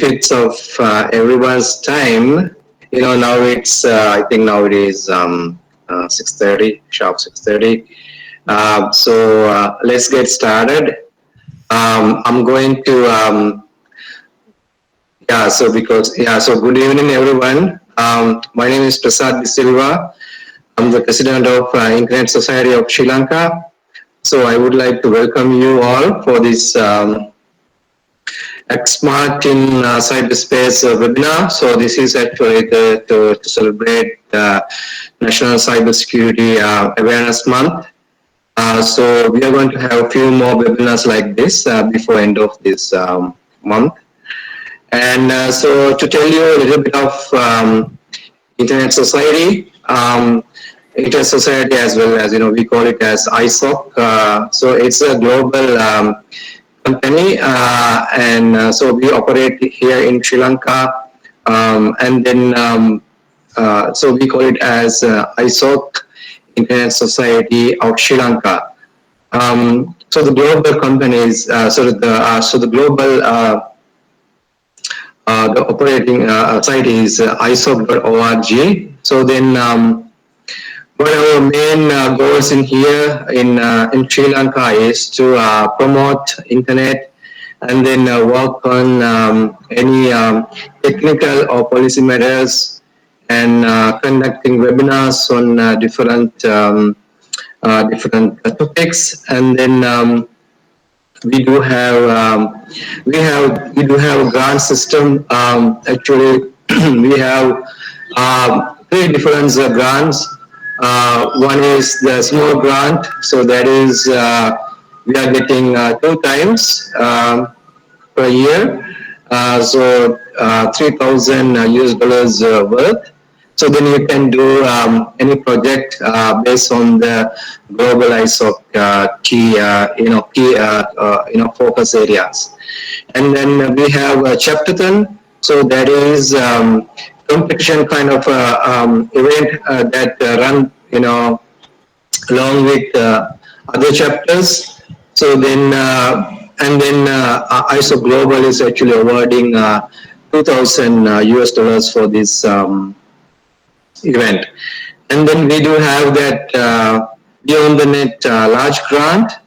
benefits of everyone's time. Now it's I think now it is 6:30, sharp 6:30. Let's get started. I'm going to good evening everyone. My name is Prasad De Silva. I'm the president of Internet Society of Sri Lanka. So I would like to welcome you all for this Smart in Cyberspace webinar. So this is actually to celebrate National Cybersecurity Awareness Month. So we are going to have a few more webinars like this before end of this month. And so to tell you a little bit of Internet Society, Internet Society as well as, we call it as ISOC. So it's a global company, and so we operate here in Sri Lanka, and then so we call it as ISOC, Internet Society of Sri Lanka. So the global companies, the global the operating site is isoc.org. So then one of our main goals in here in Sri Lanka is to promote internet and then work on any technical or policy matters and conducting webinars on different topics. And then we do have a grant system. Actually, we have three different grants. One is the small grant, so that is we are getting 2 times per year, so 3,000 US dollars worth. So then you can do any project based on the global ISOC key focus areas. And then we have a chapterthon. So that is competition kind of event that run along with other chapters. So then ISO Global is actually awarding 2,000 US dollars for this event. And then we do have that Beyond the Net large grant,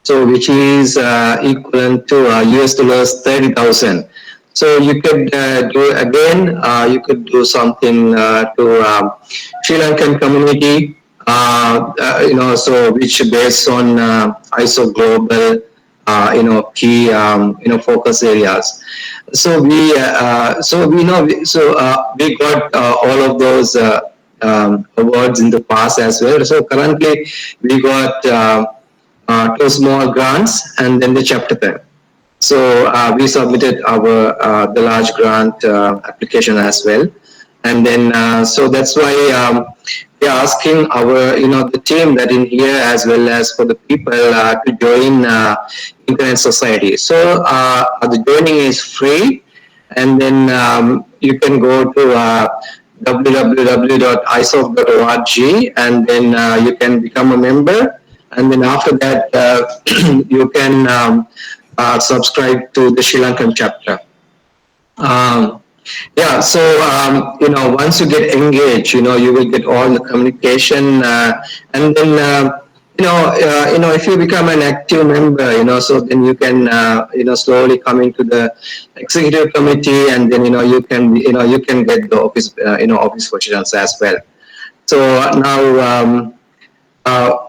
so which is equivalent to US dollars 30,000. So you could do again, you could do something to Sri Lankan community, so which based on ISO Global, key, focus areas. So we got all of those awards in the past as well. So currently we got 2 small grants and then the chapter 10. So we submitted our the large grant application as well, and then so that's why we are asking our the team that in here as well as for the people to join Internet Society. So the joining is free, and then you can go to www.isoc.org, and then you can become a member, and then after that you can subscribe to the Sri Lankan chapter. So once you get engaged, you will get all the communication, and then if you become an active member, so then you can slowly come into the executive committee, and then you can get the office office positions as well. So now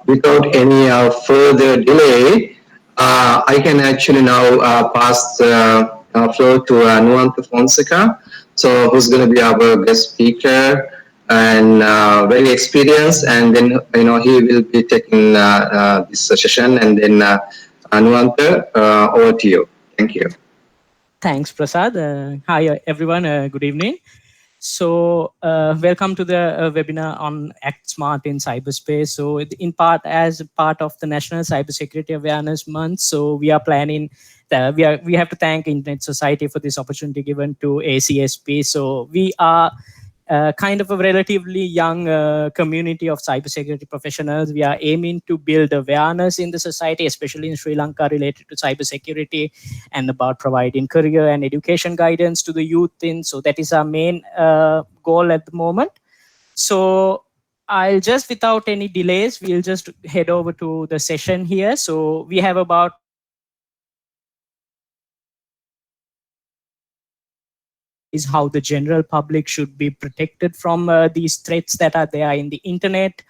without any further delay, I can actually now pass the floor to Nuanta Fonseca, so who's going to be our guest speaker and very experienced, and then he will be taking this session, and then Nuanta, over to you. Thank you. Thanks, Prasad. Hi, everyone. Good evening. So welcome to the webinar on Act Smart in Cyberspace. So in part, as part of the National Cybersecurity Awareness Month, so we are planning, we have to thank Internet Society for this opportunity given to ACSP. So we are kind of a relatively young community of cybersecurity professionals. We are aiming to build awareness in the society, especially in Sri Lanka, related to cybersecurity and about providing career and education guidance to the youth. So that is our main goal at the moment. So I'll just, without any delays, we'll just head over to the session here. So we have about 1 hour is how the general public should be protected from these threats that are there in the internet.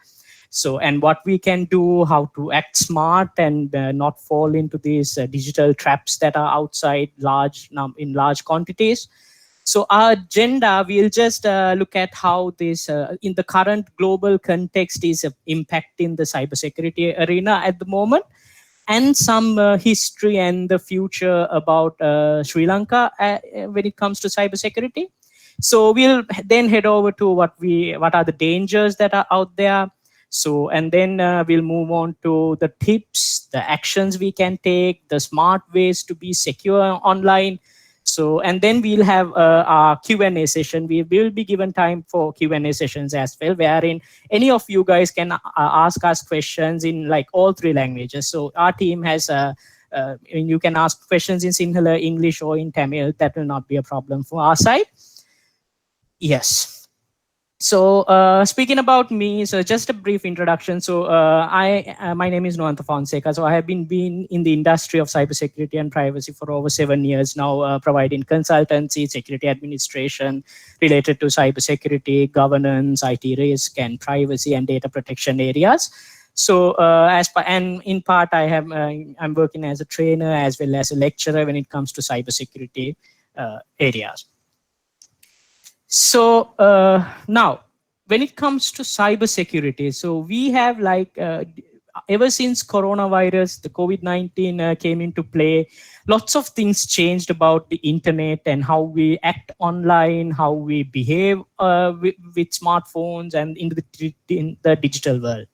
So, and what we can do, how to act smart and not fall into these digital traps that are outside in large quantities. So our agenda, we'll just look at how this, in the current global context, is impacting the cybersecurity arena at the moment, and some history and the future about Sri Lanka when it comes to cybersecurity. So we'll then head over to what are the dangers that are out there. So, and then we'll move on to the tips, the actions we can take, the smart ways to be secure online. So, and then we'll have our Q&A session. We will be given time for Q&A sessions as well, wherein any of you guys can ask us questions in like all 3 languages. So our team has you can ask questions in Sinhala, English, or in Tamil. That will not be a problem for our side. Yes. So speaking about me, so just a brief introduction. So my name is Noanta Fonseca. So I have been in the industry of cybersecurity and privacy for over 7 years now, providing consultancy, security administration related to cybersecurity, governance, IT risk, and privacy and data protection areas. So and in part, I'm working as a trainer as well as a lecturer when it comes to cybersecurity areas. So now, when it comes to cybersecurity, so we have ever since coronavirus, the COVID-19 came into play, lots of things changed about the internet and how we act online, how we behave with smartphones and in the digital world.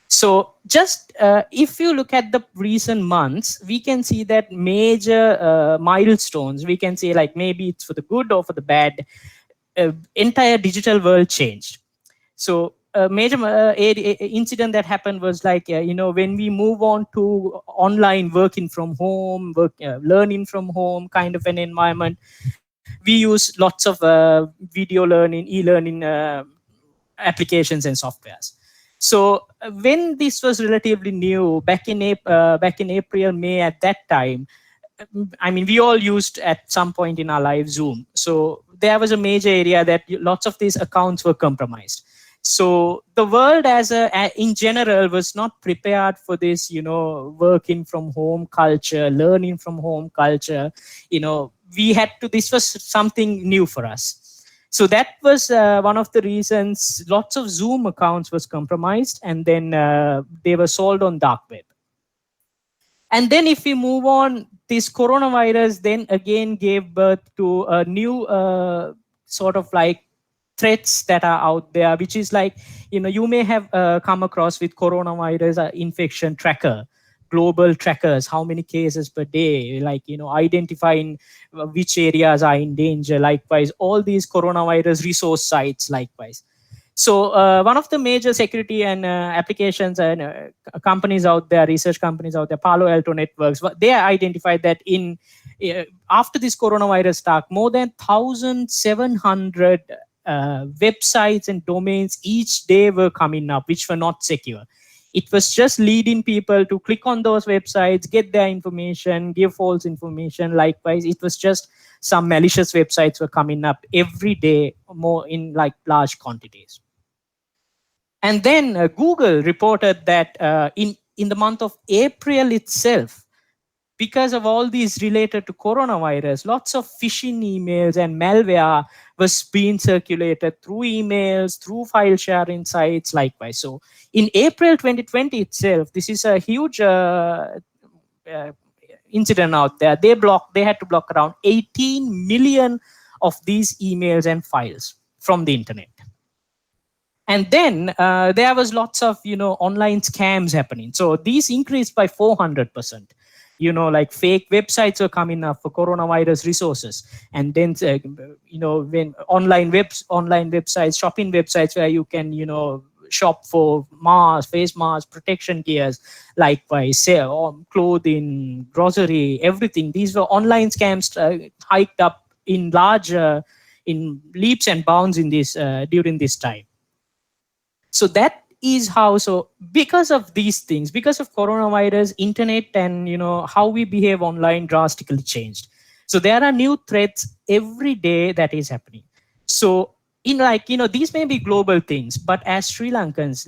So just if you look at the recent months, we can see that major milestones, we can say like maybe it's for the good or for the bad, entire digital world changed. So a major incident that happened was like, when we move on to online working from home, learning from home kind of an environment, we use lots of video learning, e-learning applications and softwares. So when this was relatively new, back in April, May, at that time, I mean, we all used at some point in our life Zoom. So there was a major area that lots of these accounts were compromised. So the world in general was not prepared for this, working from home culture, learning from home culture. This was something new for us. So that was one of the reasons lots of Zoom accounts was compromised, and then they were sold on dark web. And then if we move on, this coronavirus then again gave birth to a new sort of like threats that are out there, which is like, you may have come across with coronavirus infection tracker, global trackers, how many cases per day, like, identifying which areas are in danger. Likewise, all these coronavirus resource sites, likewise. So one of the major security and applications and companies out there, research companies out there, Palo Alto Networks, they identified that after this coronavirus started, more than 1,700 websites and domains each day were coming up, which were not secure. It was just leading people to click on those websites, get their information, give false information. Likewise, it was just some malicious websites were coming up every day, more in like large quantities. And then Google reported that in the month of April itself, because of all these related to coronavirus, lots of phishing emails and malware was being circulated through emails, through file sharing sites, likewise. So in April 2020 itself, this is a huge incident out there. They had to block around 18 million of these emails and files from the internet. And then there was lots of online scams happening. So these increased by 400%. Like fake websites are coming up for coronavirus resources. And then when online websites, shopping websites, where you can shop for masks, face masks, protection gears, likewise sell clothing, grocery, everything. These were online scams hiked up in large in leaps and bounds in this during this time. So that is how. So because of these things, because of coronavirus, internet, and how we behave online drastically changed. So there are new threats every day that is happening. So in these may be global things, but as Sri Lankans,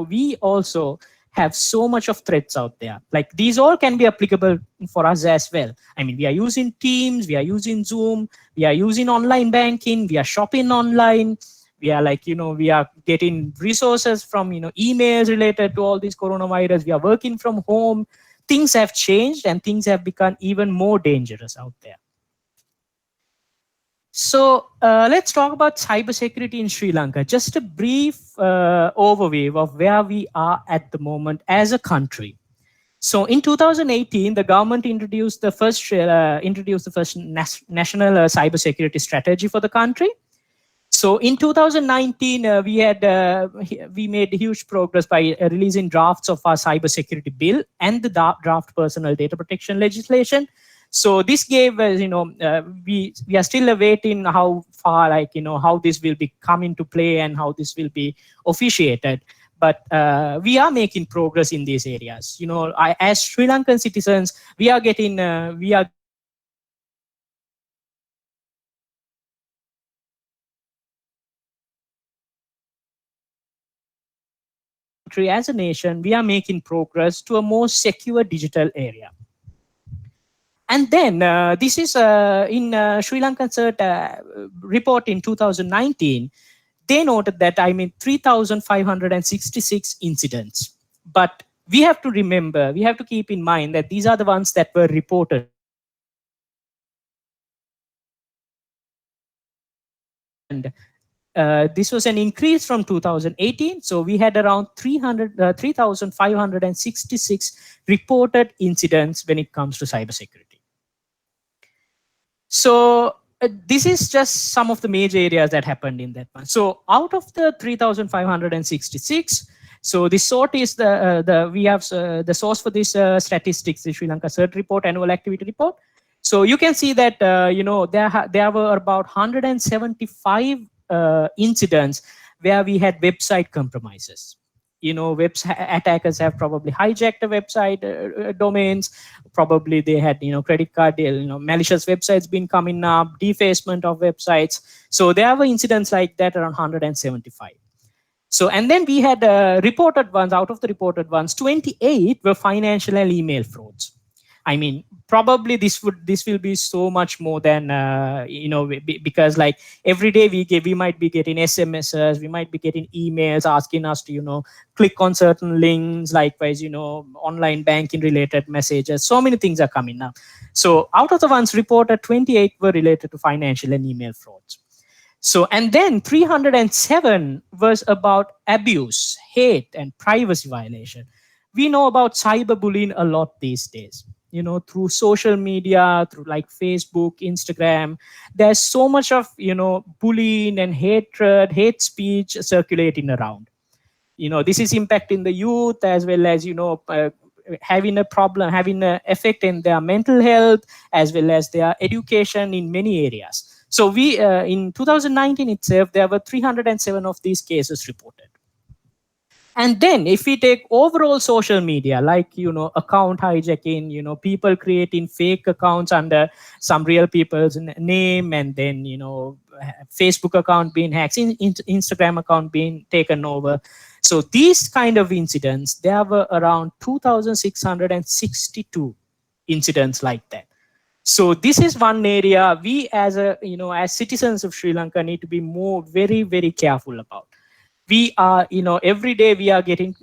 we also have so much of threats out there. Like these all can be applicable for us as well. I mean, we are using Teams, we are using Zoom, we are using online banking, we are shopping online, we are we are getting resources from emails related to all this coronavirus, we are working from home. Things have changed and things have become even more dangerous out there. So let's talk about cybersecurity in Sri Lanka. Just a brief overview of where we are at the moment as a country. So in 2018, the government introduced the first national cybersecurity strategy for the country. So in 2019, we made huge progress by releasing drafts of our cybersecurity bill and the draft personal data protection legislation. So this gave us, we are still awaiting how far, how this will be come into play and how this will be officiated. But we are making progress in these areas. As Sri Lankan citizens, we are getting as a nation, we are making progress to a more secure digital area. And then this is in Sri Lankan CERT report in 2019. They noted that 3,566 incidents. But we have to remember, we have to keep in mind that these are the ones that were reported. And this was an increase from 2018. So we had around 3,566 reported incidents when it comes to cybersecurity. So this is just some of the major areas that happened in that one. So out of the 3,566, so the sort is we have the source for this statistics, the Sri Lanka CERT report, annual activity report. So you can see that there were about 175 incidents where we had website compromises. Attackers have probably hijacked a website domains. Probably they had credit card malicious websites been coming up, defacement of websites. So there were incidents like that around 175. So, and then we had reported ones. Out of the reported ones, 28 were financial and email frauds. I mean, probably this will be so much more than because like every day we might be getting SMSs, we might be getting emails asking us to click on certain links, likewise online banking related messages. So many things are coming up. So out of the ones reported, 28 were related to financial and email frauds. So, and then 307 was about abuse, hate, and privacy violation. We know about cyberbullying a lot these days. Through social media, through like Facebook, Instagram, there's so much of bullying and hatred, hate speech circulating around. This is impacting the youth as well as having a problem, having an effect in their mental health as well as their education in many areas. So we in 2019 itself, there were 307 of these cases reported. And then if we take overall social media, like account hijacking, people creating fake accounts under some real people's name, and then Facebook account being hacked, Instagram account being taken over. So these kind of incidents, there were around 2,662 incidents like that. So this is one area we as as citizens of Sri Lanka need to be very, very careful about. We are every day we are getting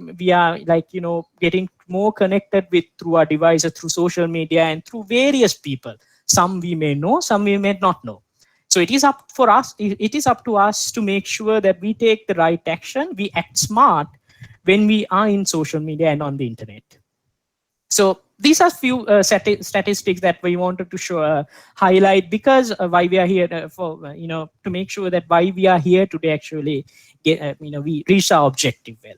more connected with through our devices, through social media, and through various people. Some we may know, some we may not know. So it is up to us to make sure that we take the right action, we act smart when we are in social media and on the internet. So these are few statistics that we wanted to show, highlight, because why we are here, for to make sure that why we are here today actually get, we reach our objective well.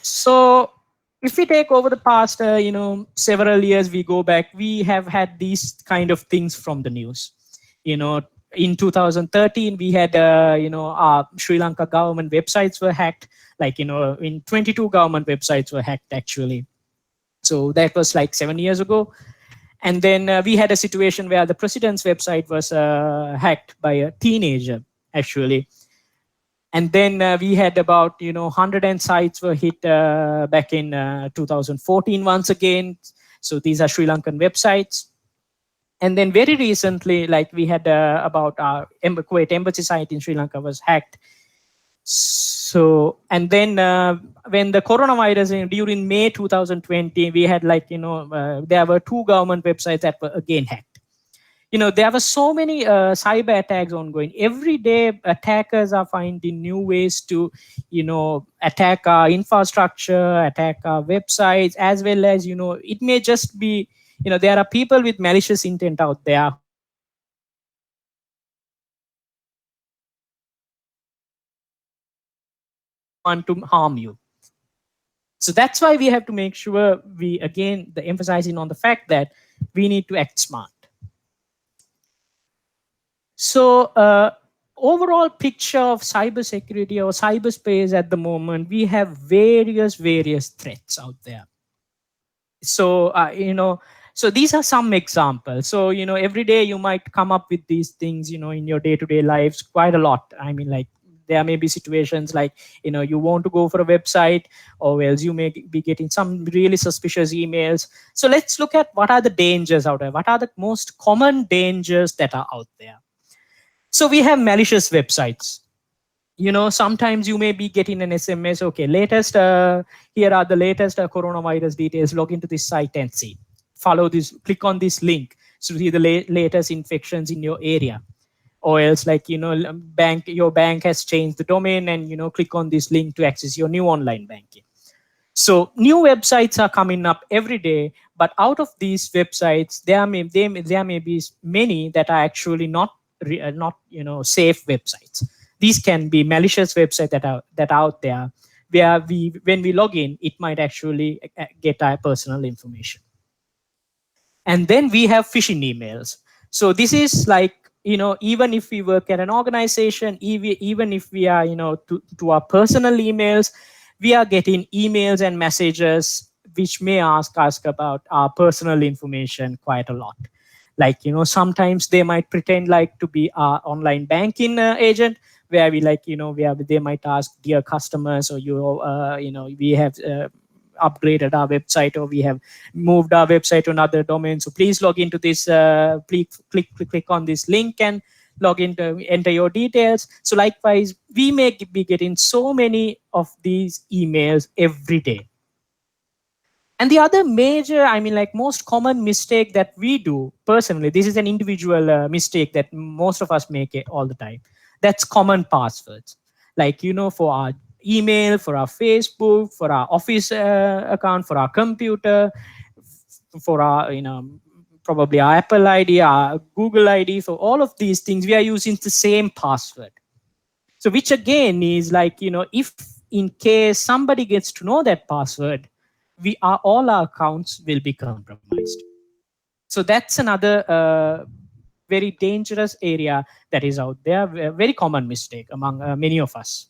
So if we take over the past, several years, we go back, we have had these kind of things from the news. In 2013, we had, our Sri Lanka government websites were hacked. Like, in 22 government websites were hacked actually. So that was like 7 years ago. And then we had a situation where the president's website was hacked by a teenager actually. And then we had about 100 sites were hit back in 2014 once again. So these are Sri Lankan websites. And then very recently, like we had about our Kuwait embassy site in Sri Lanka was hacked. So, and then when the coronavirus during May 2020, we had there were 2 government websites that were again hacked. There were so many cyber attacks ongoing. Every day, attackers are finding new ways to, attack our infrastructure, attack our websites, as well as, it may just be, there are people with malicious intent out there who want to harm you. So that's why we have to make sure we, again, the emphasizing on the fact that we need to act smart. So overall picture of cybersecurity or cyberspace at the moment, we have various threats out there. So so these are some examples. So every day you might come up with these things in your day-to-day lives quite a lot. I mean, like, there may be situations like you want to go for a website, or else you may be getting some really suspicious emails. So let's look at what are the dangers out there. What are the most common dangers that are out there? So we have malicious websites. Sometimes you may be getting an SMS, okay, latest, here are the latest coronavirus details, log into this site and see. Follow this, click on this link to see the latest infections in your area. Or else, like, your bank has changed the domain, and, click on this link to access your new online banking. So new websites are coming up every day, but out of these websites, there may be many that are actually not safe websites. These can be malicious websites that are out there, where when we log in, it might actually get our personal information. And then we have phishing emails. So this is like, even if we work at an organization, even if we are, to our personal emails, we are getting emails and messages which may ask us about our personal information quite a lot. Like, sometimes they might pretend like to be our online banking agent, where we where they might ask, dear customers, or we have upgraded our website, or we have moved our website to another domain, so please log into this, please click on this link and log into, enter your details. So likewise, we may be getting so many of these emails every day. And the other major, most common mistake that we do personally, this is an individual mistake that most of us make it all the time. That's common passwords. Like, for our email, for our Facebook, for our office account, for our computer, for our, probably our Apple ID, our Google ID, for all of these things, we are using the same password. So which again is like, if in case somebody gets to know that password, all our accounts will be compromised. So that's another very dangerous area that is out there, a very common mistake among many of us.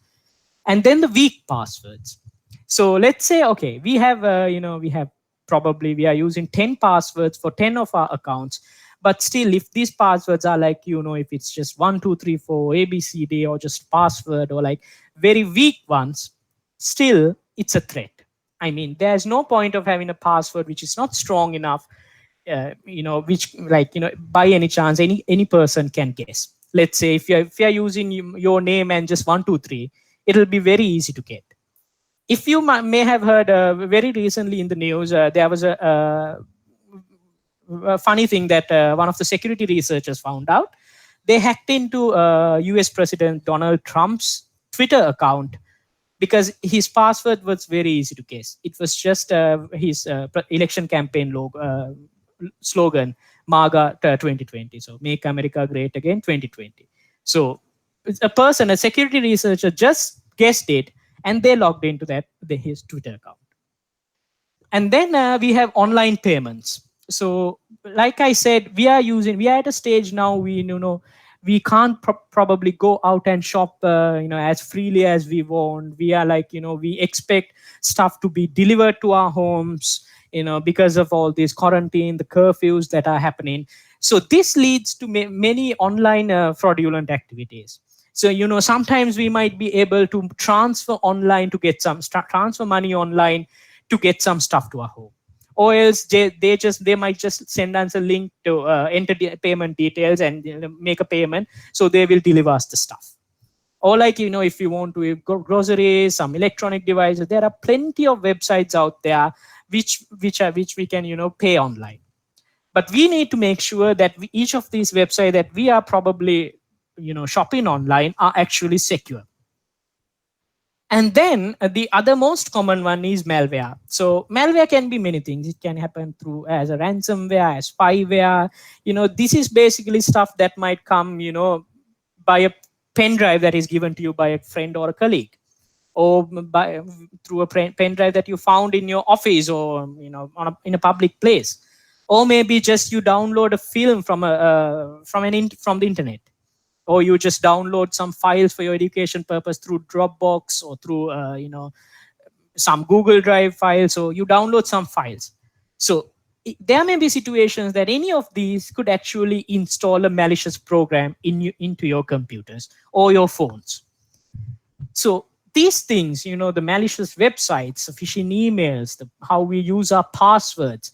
And then the weak passwords. So let's say, okay, we have we are using 10 passwords for 10 of our accounts. But still, if these passwords are like, if it's just 1, 2, 3, 4, ABCD, or just password, or like very weak ones, still it's a threat. I mean, there's no point of having a password which is not strong enough, which, like, by any chance, any person can guess. Let's say if you're using your name and just 1, 2, 3, it'll be very easy to get. If you may have heard very recently in the news, there was a funny thing that one of the security researchers found out. They hacked into US President Donald Trump's Twitter account because his password was very easy to guess. It was just his election campaign slogan, MAGA 2020. So make America great again 2020. So a security researcher just guessed it, and they logged into his Twitter account. And then we have online payments. So like I said, we are at a stage now, we can't probably go out and shop as freely as we want. We are like, we expect stuff to be delivered to our homes, because of all this quarantine, the curfews that are happening. So this leads to many online fraudulent activities. So sometimes we might be able to transfer online to get transfer money online to get some stuff to our home, or else they might just send us a link to enter the payment details and make a payment, so they will deliver us the stuff. Or like, if you want to go groceries, some electronic devices, there are plenty of websites out there which we can pay online. But we need to make sure that each of these websites that we are probably shopping online are actually secure. And then the other most common one is malware. So malware can be many things. It can happen through as a ransomware, as spyware. This is basically stuff that might come, by a pen drive that is given to you by a friend or a colleague, or through a pen drive that you found in your office, or in a public place, or maybe just you download a film from the internet, or you just download some files for your education purpose through Dropbox or through some Google Drive files. So you download some files. So there may be situations that any of these could actually install a malicious program into your computers or your phones. So these things, the malicious websites, the phishing emails, how we use our passwords,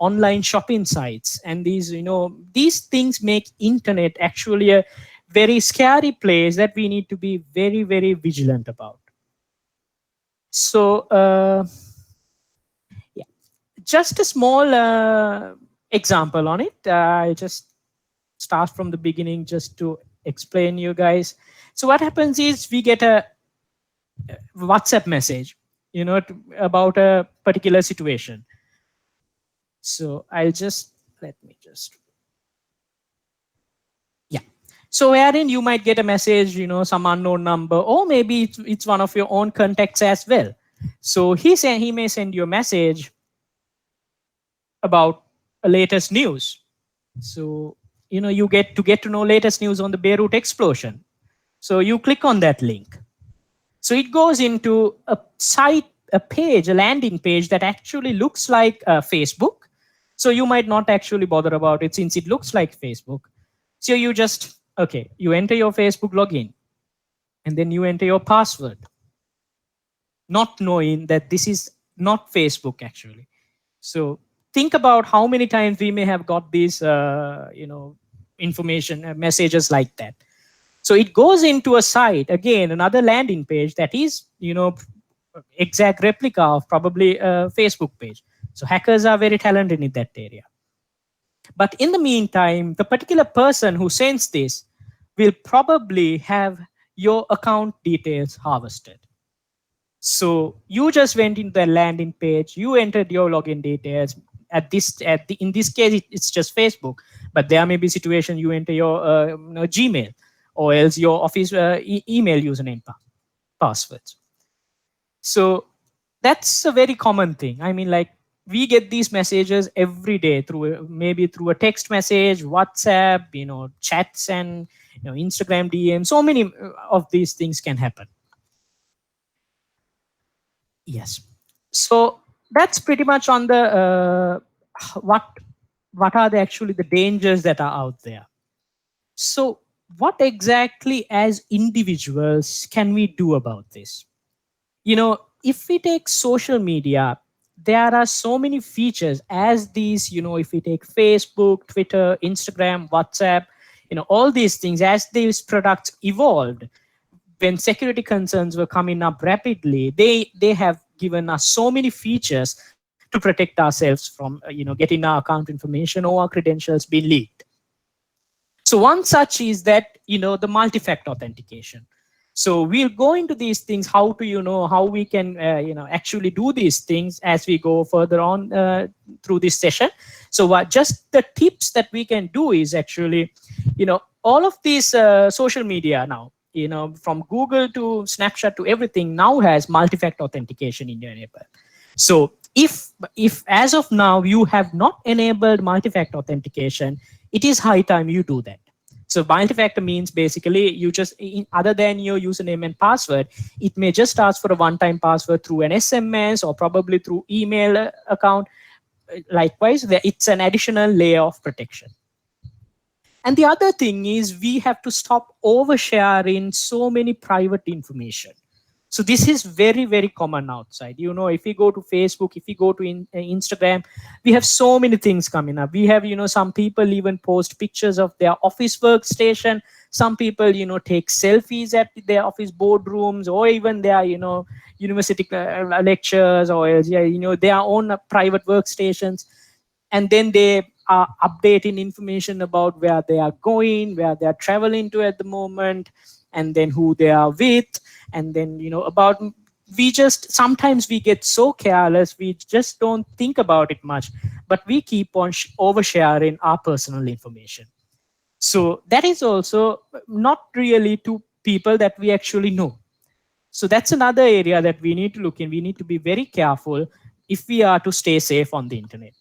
online shopping sites, and these things make internet actually a very scary place that we need to be very, very vigilant about. So yeah, just a small example on it. I just start from the beginning just to explain you guys. So what happens is we get a WhatsApp message, about a particular situation. So let me just. So wherein you might get a message, some unknown number, or maybe it's one of your own contacts as well. So he may send you a message about a latest news. So you get to know latest news on the Beirut explosion. So you click on that link. So it goes into a site, a landing page that actually looks like Facebook. So you might not actually bother about it since it looks like Facebook. So you enter your Facebook login, and then you enter your password, not knowing that this is not Facebook actually. So think about how many times we may have got these, information messages like that. So it goes into a site, again, another landing page that is, exact replica of probably a Facebook page. So hackers are very talented in that area. But in the meantime, the particular person who sends this will probably have your account details harvested. So you just went into the landing page, you entered your login details. In this case, it's just Facebook, but there may be situation you enter your Gmail, or else your office email username passwords. So that's a very common thing. I mean, like, we get these messages every day maybe through a text message, WhatsApp, chats, and Instagram DM. So many of these things can happen. Yes. So that's pretty much on the what are actually the dangers that are out there. So what exactly as individuals can we do about this? If we take social media, there are so many features as these, if we take Facebook, Twitter, Instagram, WhatsApp, all these things, as these products evolved, when security concerns were coming up rapidly, they have given us so many features to protect ourselves from, getting our account information or our credentials being leaked. So one such is that, the multi-factor authentication. So we'll go into these things, how to, how we can, actually do these things as we go further on through this session. So what just the tips that we can do is actually, all of these social media now, from Google to Snapchat to everything now has multi-factor authentication in your enable. So if as of now you have not enabled multi-factor authentication, it is high time you do that. So multi-factor means basically you just, other than your username and password, it may just ask for a one-time password through an SMS or probably through email account. Likewise, it's an additional layer of protection. And the other thing is we have to stop oversharing so many private information. So this is very, very common outside. If we go to Facebook, if we go to Instagram, we have so many things coming up. We have, some people even post pictures of their office workstation. Some people, take selfies at their office boardrooms or even their, university lectures or, their own private workstations. And then they are updating information about where they are going, where they are traveling to at the moment, and then who they are with, and then about, we just sometimes we get so careless, we just don't think about it much, but we keep on oversharing our personal information. So that is also not really to people that we actually know. So that's another area that we need to look in. We need to be very careful if we are to stay safe on the internet.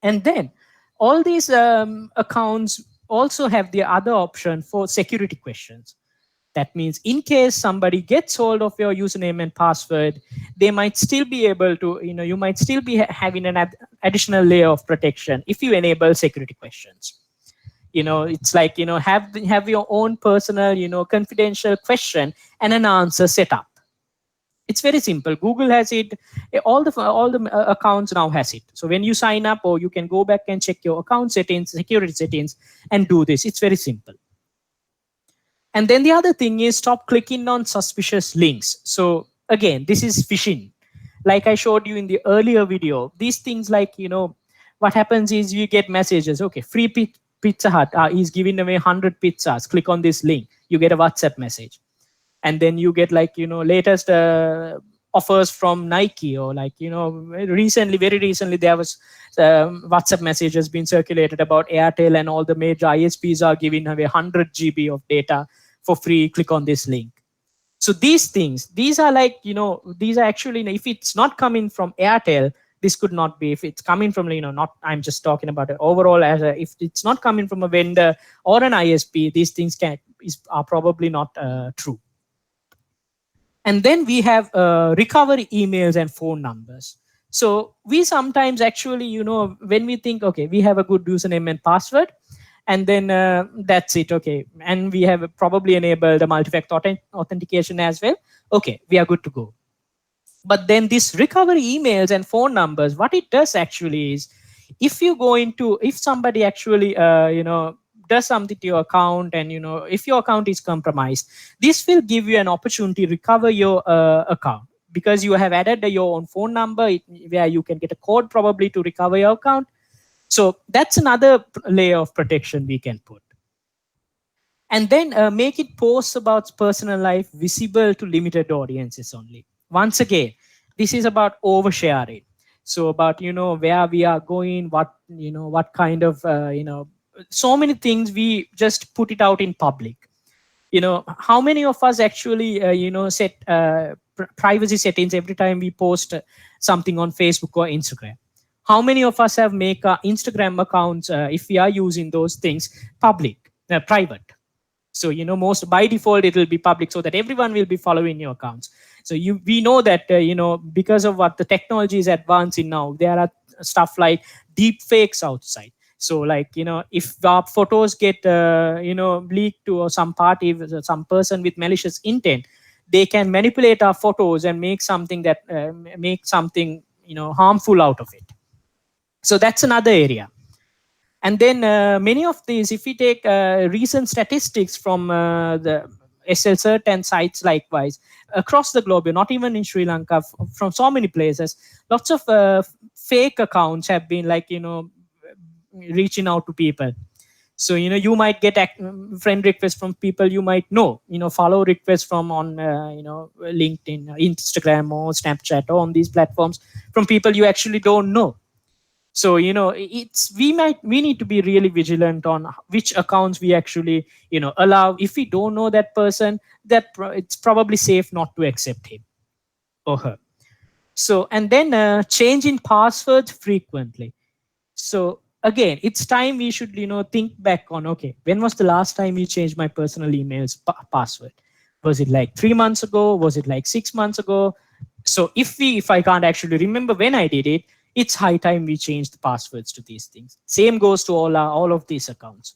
And then all these accounts also have the other option for security questions. That means in case somebody gets hold of your username and password, they might still be able to, you might still be having an additional layer of protection if you enable security questions. It's like, have your own personal, confidential question and an answer set up. It's very simple. Google has it. All the accounts now has it. So when you sign up, or you can go back and check your account settings, security settings, and do this. It's very simple. And then the other thing is stop clicking on suspicious links. So again, this is phishing. Like I showed you in the earlier video, these things like, what happens is you get messages, okay, free Pizza Hut is giving away 100 pizzas. Click on this link. You get a WhatsApp message. And then you get like, latest offers from Nike, or like, very recently there was WhatsApp messages being circulated about Airtel, and all the major ISPs are giving away 100 GB of data for free. Click on this link. So these are like, these are actually, if it's not coming from Airtel, this could not be. If it's coming from, not, I'm just talking about it overall, if it's not coming from a vendor or an ISP, these things are probably not true. And then we have recovery emails and phone numbers. So we sometimes actually, when we think, okay, we have a good username and password, and then that's it, okay. And we have probably enabled the multi-factor authentication as well. Okay, we are good to go. But then this recovery emails and phone numbers, what it does actually is, if somebody actually, does something to your account, and if your account is compromised, this will give you an opportunity to recover your account, because you have added your own phone number where you can get a code probably to recover your account. So that's another layer of protection we can put. And then make it posts about personal life visible to limited audiences only. Once again, this is about oversharing. So about, where we are going, what kind of, so many things, we just put it out in public. How many of us actually, set privacy settings every time we post something on Facebook or Instagram? How many of us have make Instagram accounts, if we are using those things, private? So, most by default, it will be public, so that everyone will be following your accounts. So we know that, because of what the technology is advancing now, there are stuff like deep fakes outside. So like, if our photos get, leaked to some party, some person with malicious intent, they can manipulate our photos and make something harmful out of it. So that's another area. And then many of these, if we take recent statistics from the SLCert and sites likewise, across the globe, not even in Sri Lanka, from so many places, lots of fake accounts have been like, reaching out to people. So you might get friend requests from people you might know, follow requests from on LinkedIn, Instagram, or Snapchat, or on these platforms, from people you actually don't know. So it's we need to be really vigilant on which accounts we actually allow. If we don't know that person, it's probably safe not to accept him or her. So, and then changing passwords frequently. So again, it's time we should think back on, okay, when was the last time you changed my personal emails password? Was it like 3 months ago? Was it like 6 months ago? So if I can't actually remember when I did it, it's high time we change the passwords to these things. Same goes to all of these accounts.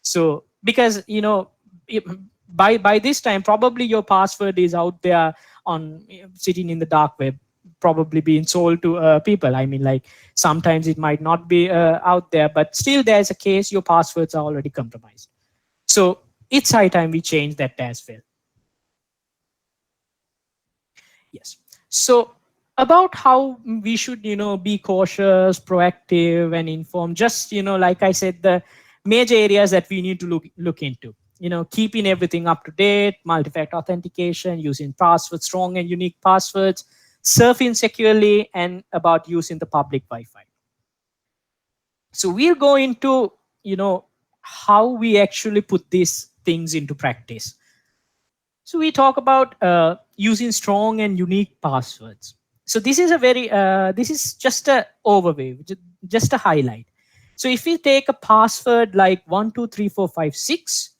So because it- by this time probably your password is out there on sitting in the dark web, probably being sold to people. I mean, like, sometimes it might not be out there, but still there's a case your passwords are already compromised. So it's high time we change that as well. Yes. So about how we should, be cautious, proactive, and informed. Just, like I said, the major areas that we need to look into. Keeping everything up to date, multi-factor authentication, using passwords, strong and unique passwords, surfing securely, and about using the public Wi-Fi. So we'll go into, how we actually put these things into practice. So we talk about using strong and unique passwords. So this is this is just a overview, just a highlight. So if we take a password like 123456,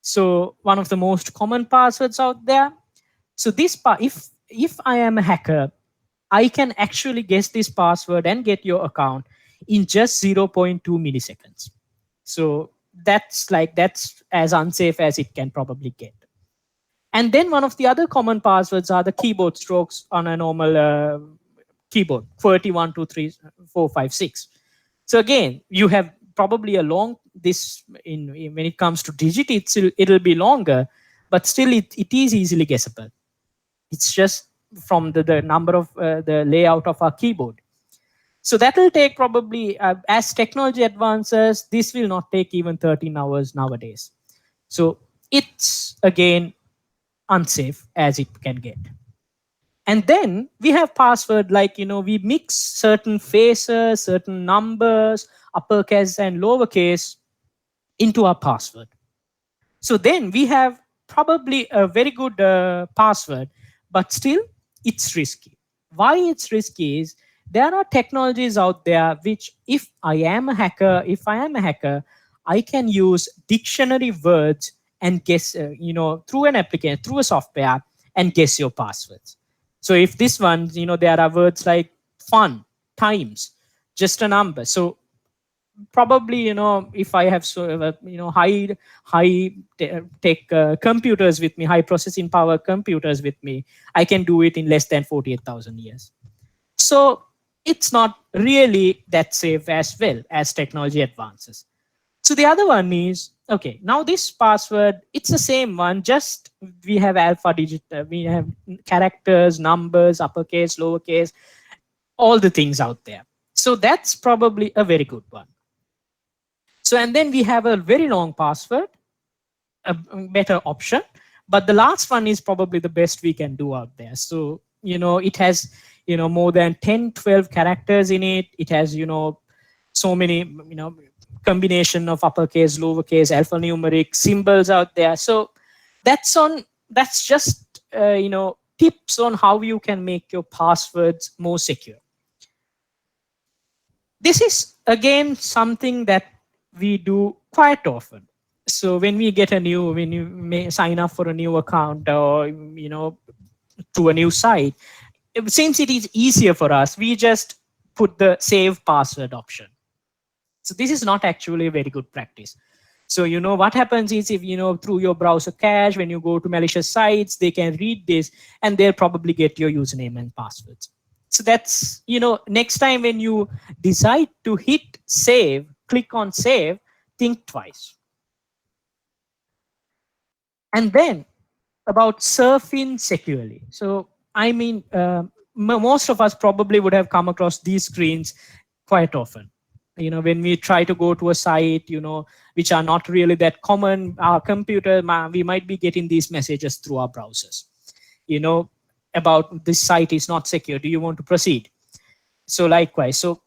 so one of the most common passwords out there. So if I am a hacker, I can actually guess this password and get your account in just zero point 0.2 milliseconds. So that's as unsafe as it can probably get. And then one of the other common passwords are the keyboard strokes on a normal keyboard, 31, 2, 3, 4, 5, 6. So again, you have probably a long, this when it comes to digit, it'll be longer, but still it is easily guessable. It's just from the number of the layout of our keyboard. So that will take probably, as technology advances, this will not take even 13 hours nowadays. So it's again unsafe as it can get. And then we have password like, we mix certain faces, certain numbers, uppercase and lowercase into our password. So then we have probably a very good password, but still it's risky. Why it's risky is there are technologies out there which, if I am a hacker, I can use dictionary words and guess, through an application, through a software, and guess your passwords. So if this one, there are words like fun, times, just a number. So probably, if I have high tech computers with me, high processing power computers with me, I can do it in less than 48,000 years. So it's not really that safe as well as technology advances. So the other one is, okay, now this password, it's the same one, just we have alpha digit, we have characters, numbers, uppercase, lowercase, all the things out there. So that's probably a very good one. So, and then we have a very long password, a better option. But the last one is probably the best we can do out there. So, it has, more than 10, 12 characters in it. It has, so many, combination of uppercase, lowercase, alphanumeric symbols out there. So that's just, tips on how you can make your passwords more secure. This is again something that we do quite often. So when you may sign up for a new account, or to a new site, since it is easier for us, we just put the save password option. So this is not actually a very good practice. So what happens is, if through your browser cache, when you go to malicious sites, they can read this and they'll probably get your username and passwords. So that's, next time when you decide to hit save, click on save, think twice. And then about surfing securely. So I mean, most of us probably would have come across these screens quite often. when we try to go to a site, which are not really that common, our computer, we might be getting these messages through our browsers, you know, about this site is not secure. Do you want to proceed? So likewise, so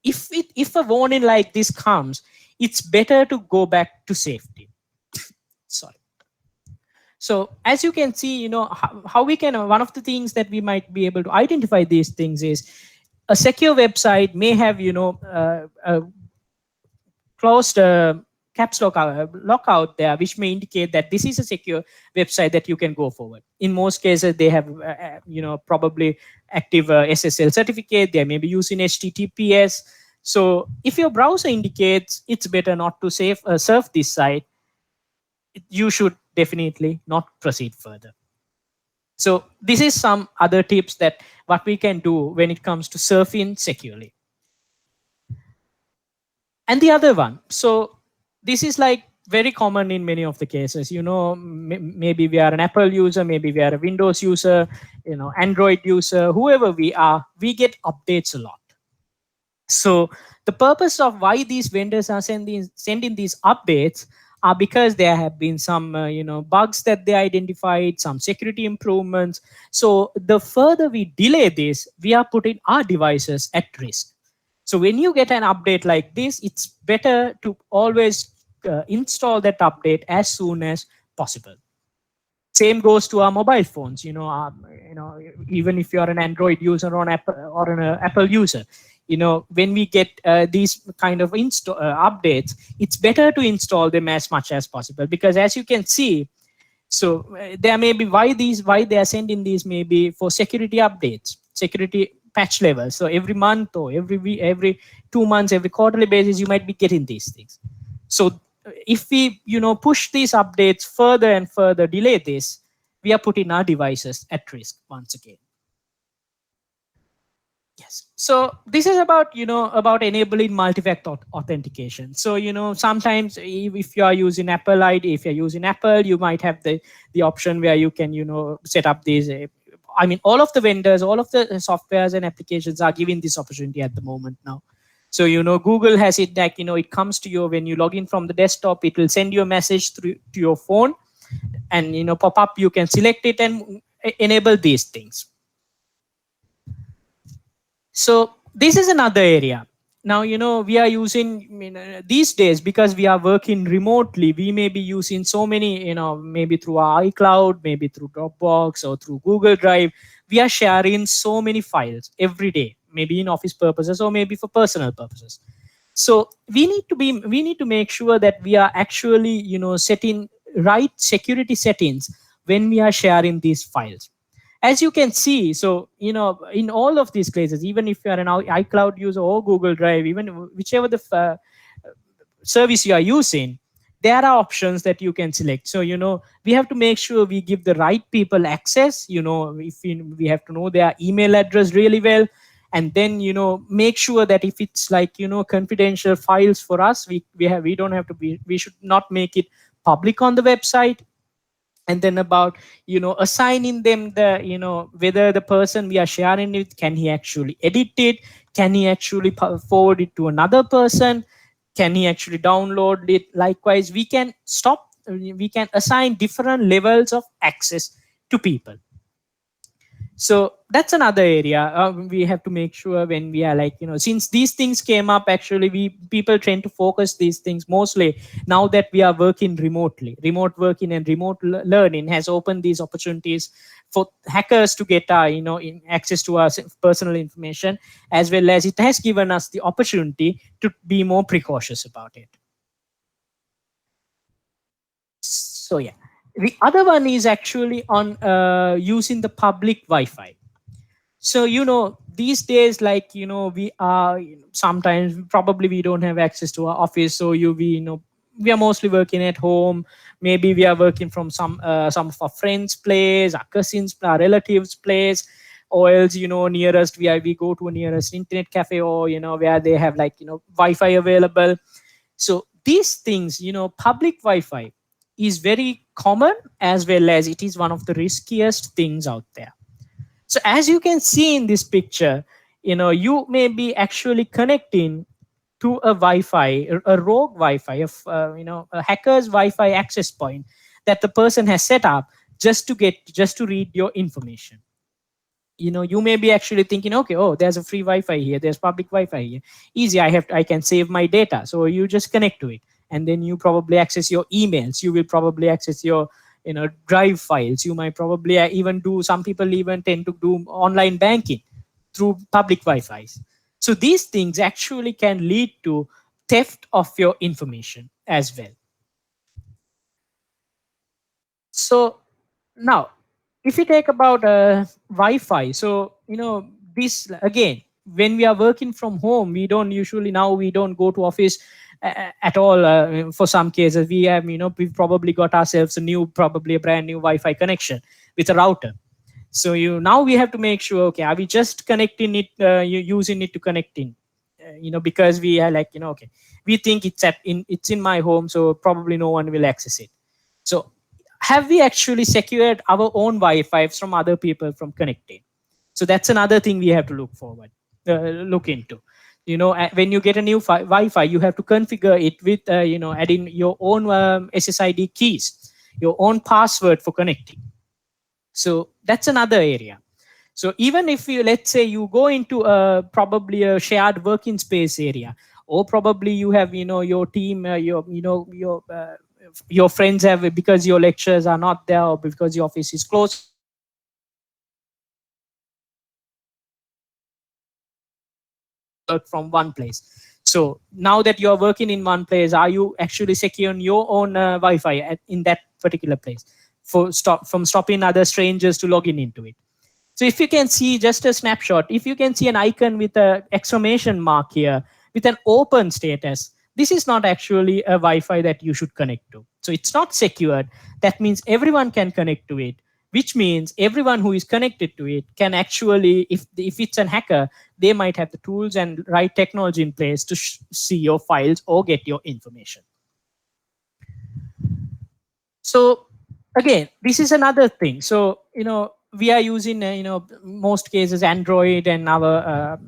if a warning like this comes, it's better to go back to safety. Sorry. So as you can see, how we can, one of the things that we might be able to identify these things is a secure website may have, a closed caps lock lockout there, which may indicate that this is a secure website that you can go forward. In most cases, they have, probably active SSL certificate. They may be using HTTPS. So if your browser indicates it's better not to surf this site, you should definitely not proceed further. So this is some other tips that what we can do when it comes to surfing securely. And the other one, so this is like very common in many of the cases. Maybe we are an Apple user, maybe we are a Windows user, Android user, whoever we are, we get updates a lot. So the purpose of why these vendors are sending these updates are because there have been some bugs that they identified, some security improvements. So the further we delay this, we are putting our devices at risk. So when you get an update like this, it's better to always install that update as soon as possible. Same goes to our mobile phones. Even if you're an Android user or an Apple user, when we get these kind of updates, it's better to install them as much as possible, because as you can see, so there may be why they are sending these, maybe for security updates, security patch levels. So every month or every week, every 2 months, every quarterly basis, you might be getting these things. So if we push these updates further and further, delay this, we are putting our devices at risk once again. Yes. So this is about enabling multi-factor authentication. So sometimes if you are using Apple ID, if you're using Apple, you might have the option where you can set up these. All of the vendors, all of the softwares and applications are giving this opportunity at the moment now. So Google has it like it comes to you when you log in from the desktop. It will send you a message through to your phone, and pop up. You can select it and enable these things. So this is another area. Now, we are using, these days, because we are working remotely, we may be using so many, maybe through our iCloud, maybe through Dropbox or through Google Drive. We are sharing so many files every day, maybe in office purposes or maybe for personal purposes. So we need to make sure that we are actually, setting right security settings when we are sharing these files. As you can see, so in all of these cases, even if you are an iCloud user or Google Drive, even whichever the service you are using, there are options that you can select. So we have to make sure we give the right people access. If we have to know their email address really well, and then make sure that if it's like confidential files for us, we don't have to be, we should not make it public on the website. And then about assigning them the whether the person we are sharing it, can he actually edit it, can he actually forward it to another person, can he actually download it. Likewise, we can assign different levels of access to people. So that's another area we have to make sure when we are like since these things came up, actually people tend to focus these things mostly now that we are working remotely. Remote working and remote learning has opened these opportunities for hackers to get access to our personal information, as well as it has given us the opportunity to be more precautious about it. So yeah, the other one is actually on using the public Wi-Fi. So these days, like we are sometimes probably we don't have access to our office, so we are mostly working at home. Maybe we are working from some of our friends' place, our cousins, our relatives' place, or else nearest we go to a nearest internet cafe, or where they have like Wi-Fi available. So these things, public Wi-Fi is very common, as well as it is one of the riskiest things out there. So as you can see in this picture, you may be actually connecting to a Wi-Fi, a rogue Wi-Fi, a hacker's Wi-Fi access point that the person has set up just to read your information. You may be actually thinking, okay, oh, there's a free Wi-Fi here, there's public Wi-Fi here, easy, I can save my data. So you just connect to it, and then you probably access your emails, you will probably access your drive files, you might probably even do, some people even tend to do online banking through public Wi-Fi's. So these things actually can lead to theft of your information as well. So now, if you take about Wi-Fi, so this again, when we are working from home, we don't go to office at all. For some cases, we've probably got ourselves probably a brand new Wi-Fi connection with a router. So now we have to make sure, okay, are we just connecting it, using it to connect in, because we are like, okay, we think it's in my home, so probably no one will access it. So have we actually secured our own Wi-Fi from other people from connecting? So that's another thing we have to look into. When you get a new Wi-Fi, you have to configure it with, adding your own SSID keys, your own password for connecting. So that's another area. So even if let's say you go into probably a shared working space area, or probably you have, your team, your friends have, because your lectures are not there, or because your office is closed, work from one place. So now that you're working in one place, are you actually securing your own Wi-Fi in that particular place from stopping other strangers to log in into it? So if you can see just a snapshot, if you can see an icon with an exclamation mark here with an open status, this is not actually a Wi-Fi that you should connect to. So it's not secured. That means everyone can connect to it, which means everyone who is connected to it can actually, if it's an hacker, they might have the tools and right technology in place to see your files or get your information. So again, this is another thing. So we are using most cases Android and our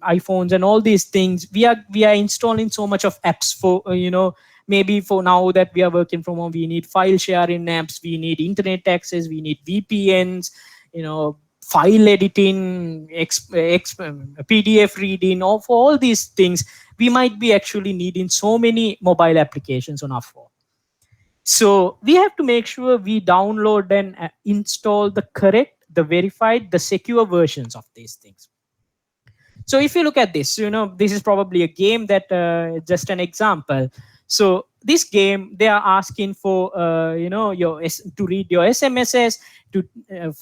iPhones and all these things. We are installing so much of apps for maybe for now that we are working from home, we need file sharing apps, we need internet access, we need VPNs, file editing, PDF reading, or for all these things, we might be actually needing so many mobile applications on our phone. So we have to make sure we download and install the correct, the verified, the secure versions of these things. So if you look at this, this is probably a game that just an example. So this game, they are asking for to read your SMSs, to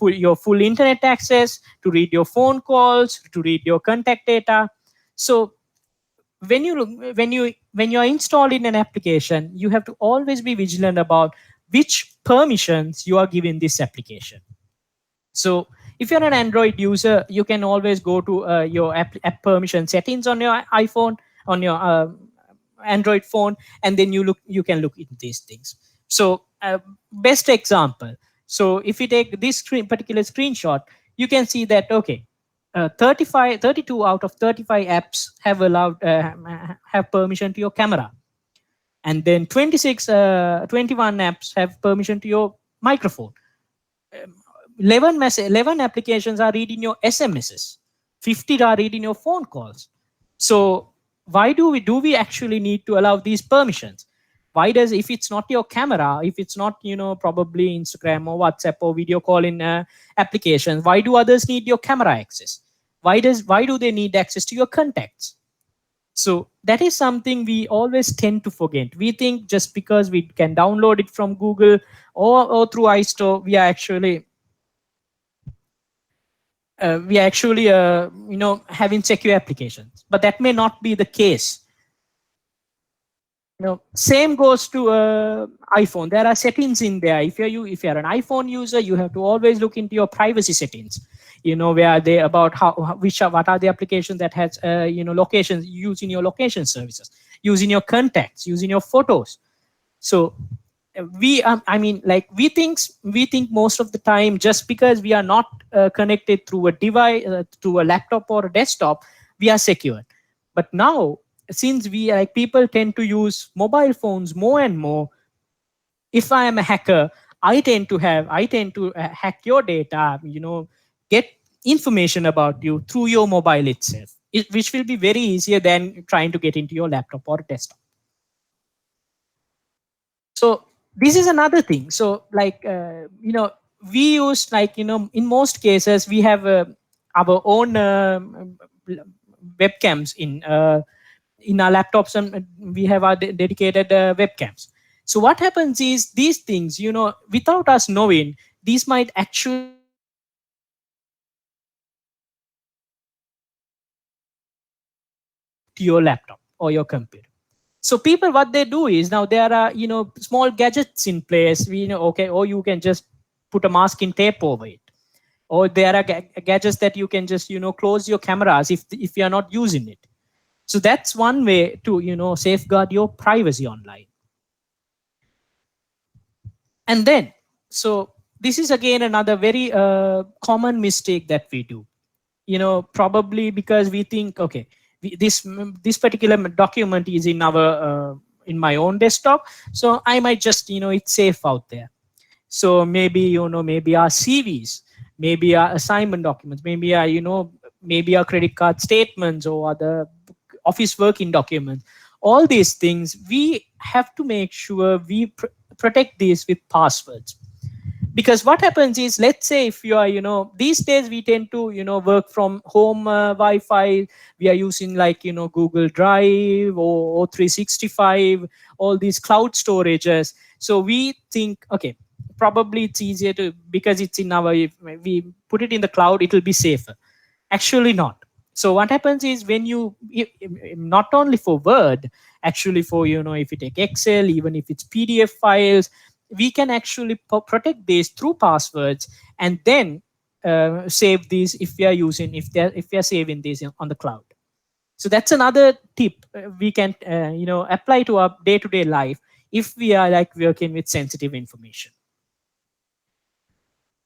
your full internet access, to read your phone calls, to read your contact data. So when you are installing an application, you have to always be vigilant about which permissions you are giving this application. So if you're an Android user, you can always go to your app permission settings on your iPhone, on your Android phone, and then you can look into these things. So best example. So if you take this particular screenshot, you can see that, okay, 32 out of 35 apps have permission to your camera, and then 21 apps have permission to your microphone. 11 applications are reading your SMSs. 50 are reading your phone calls. So why do we actually need to allow these permissions? Why does, if it's not your camera, if it's not probably Instagram or WhatsApp or video calling applications, why do others need your camera access? Why do they need access to your contacts? So that is something we always tend to forget. We think just because we can download it from Google or through iStore, we are actually having secure applications, but that may not be the case. Same goes to iPhone. There are settings in there. If you're an iPhone user, you have to always look into your privacy settings. Where they about what are the applications that has locations, using your location services, using your contacts, using your photos. So we think most of the time, just because we are not connected through a device, through a laptop or a desktop, we are secure. But now since we like people tend to use mobile phones more and more, if I am a hacker, I tend to hack your data, get information about you through your mobile itself, which will be very easier than trying to get into your laptop or desktop. So this is another thing. So like we use, like, in most cases we have our own webcams in our laptops, and we have our dedicated webcams. So what happens is these things, without us knowing, these might actually to your laptop or your computer. So people, what they do is, now there are small gadgets in place, okay, or you can just put a masking tape over it, or there are gadgets that you can just close your cameras if you are not using it. So that's one way to safeguard your privacy online. And then, so this is again another very common mistake that we do, probably because we think, okay, this particular document is in my own desktop, so I might just it's safe out there. So maybe maybe our CVs, maybe our assignment documents, maybe our credit card statements or other office working documents, all these things we have to make sure we protect these with passwords. Because what happens is, let's say if you are these days we tend to work from home, Wi-Fi, we are using like Google Drive or 365, all these cloud storages. So we think, okay, probably it's easier to, because it's in our, if we put it in the cloud, it will be safer. Actually not. So what happens is, when you not only for Word, actually for if you take Excel, even if it's PDF files, we can actually protect these through passwords, and then save these if we are using, if we are saving these on the cloud. So that's another tip we can apply to our day-to-day life if we are like working with sensitive information.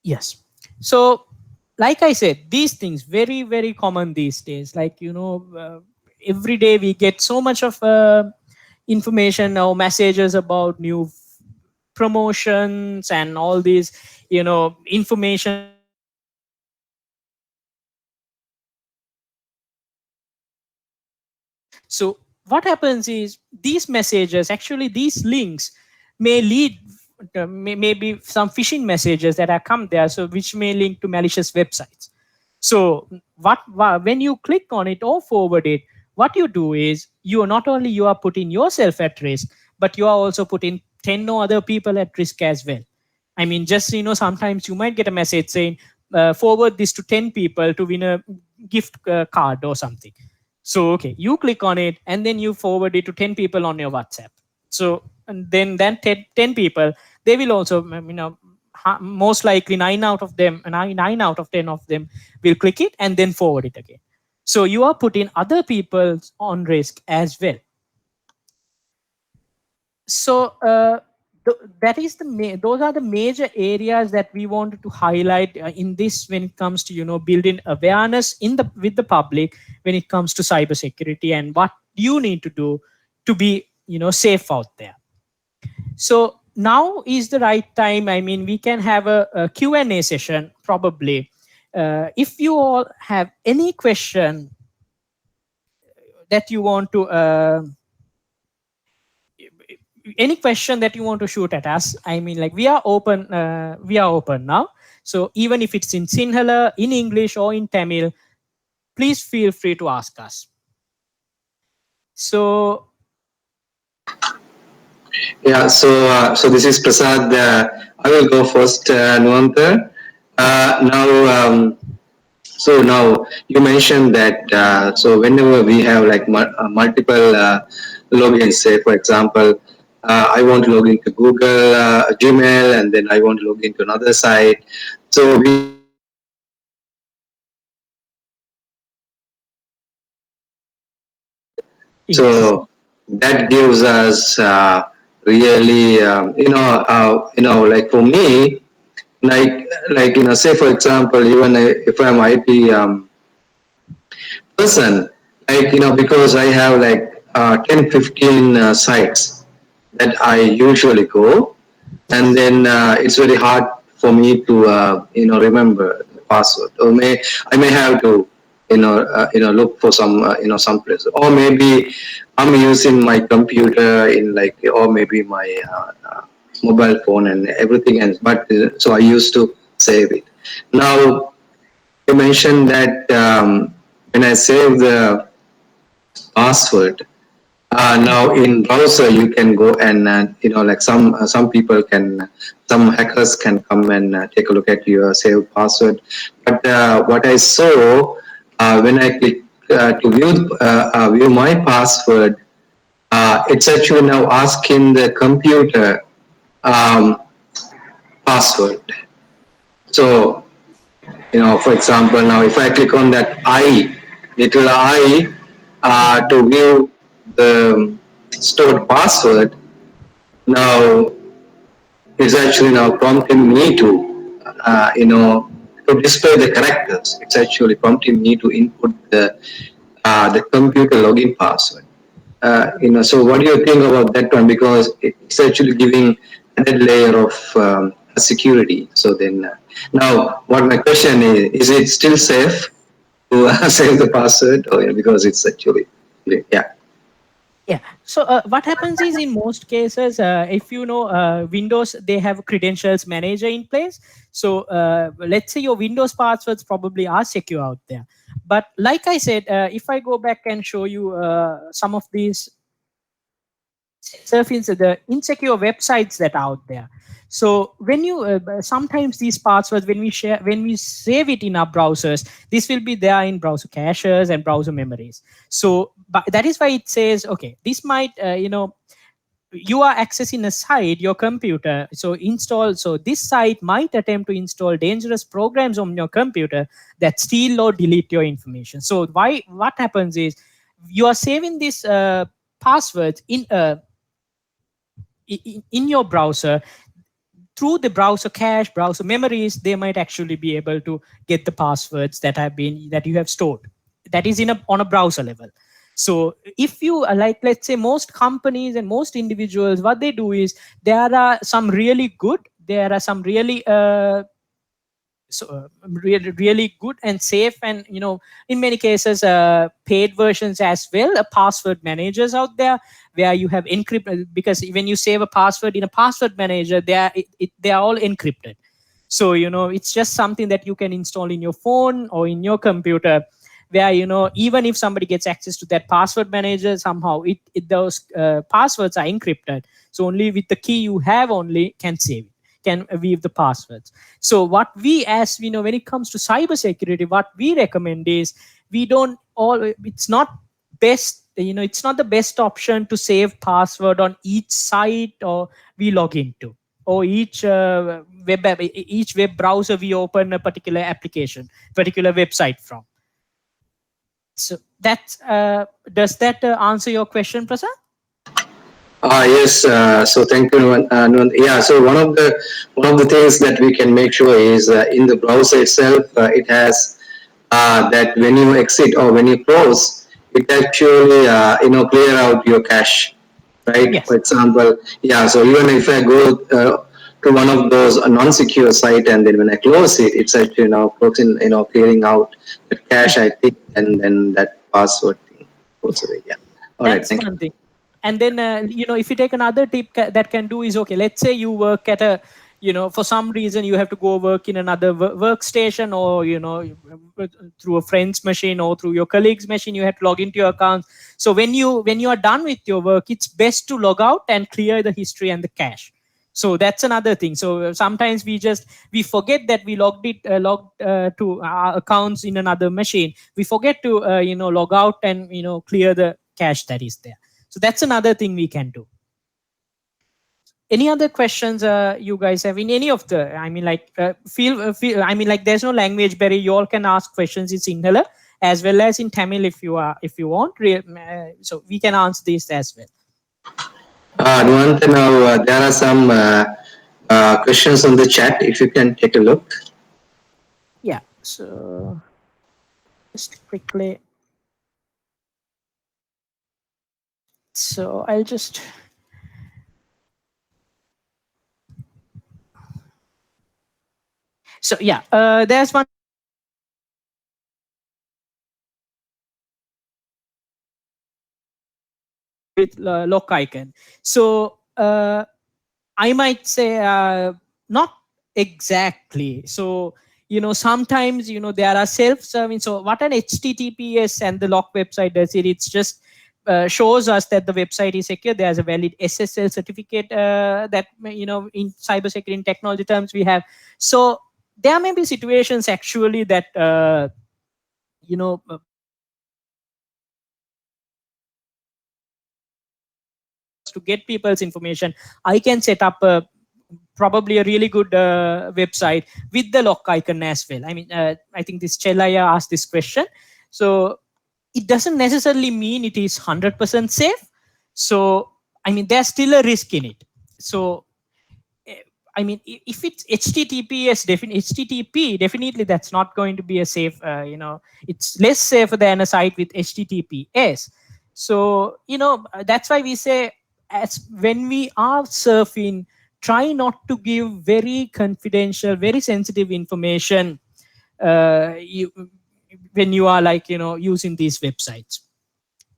Yes. So, like I said, these things very, very common these days. Like, every day we get so much of information or messages about new promotions and all these, information about So what happens is, these messages, actually these links may lead maybe some phishing messages that have come there, so which may link to malicious websites. So when you click on it or forward it, what you do is, you are not only you are putting yourself at risk, but you are also putting 10 no other people at risk as well. I mean, just sometimes you might get a message saying, forward this to 10 people to win a gift card or something. So okay, you click on it and then you forward it to 10 people on your WhatsApp. So, and then 10 people, they will also, most likely 9 out of 10 of them will click it and then forward it again. So you are putting other people on risk as well. So that is those are the major areas that we wanted to highlight in this, when it comes to building awareness in the with the public when it comes to cybersecurity, and what you need to do to be safe out there. So now is the right time. I mean, we can have a Q&A session probably. If you all have any question that you want to any question that you want to shoot at us, I mean, like, we are open now. So even if it's in Sinhala, in English, or in Tamil, please feel free to ask us. So Yeah, so this is Prasad. I will go first, Nuanta. Now, now you mentioned that so whenever we have like multiple logins, say for example, I want to log into Google Gmail, and then I want to log into another site. So we have like multiple yes, So that gives us really, like for me, say for example, even if I'm IT person, because I have like 10, 15 sites that I usually go, and then it's very hard for me to remember the password. Or I may have to look for some some place, or maybe I'm using my computer in like, or maybe my mobile phone and everything else. But so I used to save it. Now you mentioned that when I save the password, now in browser you can go and like some people can, some hackers can come and take a look at your saved password. But what I saw when I click to view my password, it's actually now asking the computer um, password. So for example, now if I click on that little I, to view the stored password, now it's actually now prompting me to display the characters. It's actually prompting me to input the computer login password. So what do you think about that one? Because it's actually giving added layer of security. So then, now what my question is it still safe to save the password? Or because it's actually, yeah. Yeah. So what happens is in most cases, if you know Windows, they have credentials manager in place. So let's say your Windows passwords probably are secure out there. But like I said, if I go back and show you some of these surfing the insecure websites that are out there. So when you sometimes these passwords, when we save it in our browsers, this will be there in browser caches and browser memories. So but that is why it says, okay, this might you are accessing a site, your computer, so install, so this site might attempt to install dangerous programs on your computer that steal or delete your information. So what happens is you are saving this passwords in your browser. Through the browser cache, browser memories, they might actually be able to get the passwords that you have stored, that is on a browser level. So if you like, let's say most companies and most individuals, what they do is there are some really really really good and safe, and in many cases paid versions as well, password managers out there where you have encrypted, because when you save a password in a password manager, they are all encrypted. So it's just something that you can install in your phone or in your computer, where even if somebody gets access to that password manager, somehow those passwords are encrypted. So only with the key you have only can save it, can weave the passwords. So what we, as we know, when it comes to cybersecurity, what we recommend is, we don't all it's not best, it's not the best option to save password on each site or we log into, or each web browser we open a particular application, particular website from. So that does that answer your question, Prasad? Yes. So thank you, Nuwan. Yeah. So one of the things that we can make sure is in the browser itself, it has that when you exit or when you close, it actually clear out your cache, right? For Yes. example, yeah. So even if I go to one of those non-secure site, and then when I close it, it's actually now closing, clearing out the Yeah. cache, I think, and then that password thing goes Yeah. away. Yeah. All right. That's Thank you. one thing. And then if you take another tip that can do is, okay, let's say you work at a, for some reason you have to go work in another workstation, or through a friend's machine or through your colleague's machine, you have to log into your account. So when you are done with your work, it's best to log out and clear the history and the cache. So that's another thing. So sometimes we forget that we logged to our accounts in another machine. We forget to log out and clear the cache that is there. So that's another thing we can do. Any other questions you guys have in any of the, I mean, like feel I mean, like, there's no language barrier. You all can ask questions in Sinhala as well as in Tamil if you want. So we can answer this as well. Nuwanta, now there are some questions on the chat. If you can take a look. Yeah. So just quickly. So I'll just. So yeah, there's one with lock icon. So I might say not exactly. So sometimes there are self-serving. So what an HTTPS and the lock website does it's just shows us that the website is secure. There's a valid SSL certificate that in cybersecurity in technology terms we have. So there may be situations actually that you know uh, to get people's information, I can set up probably a really good website with the lock icon as well. I mean, I think this Chelaya asked this question. So it doesn't necessarily mean it is 100% safe. So, I mean, there's still a risk in it. So eh, I mean, if it's HTTP, definitely that's not going to be a safe. It's less safe than a site with HTTPS. So that's why we say, as when we are surfing, try not to give very confidential, very sensitive information. When you are using these websites,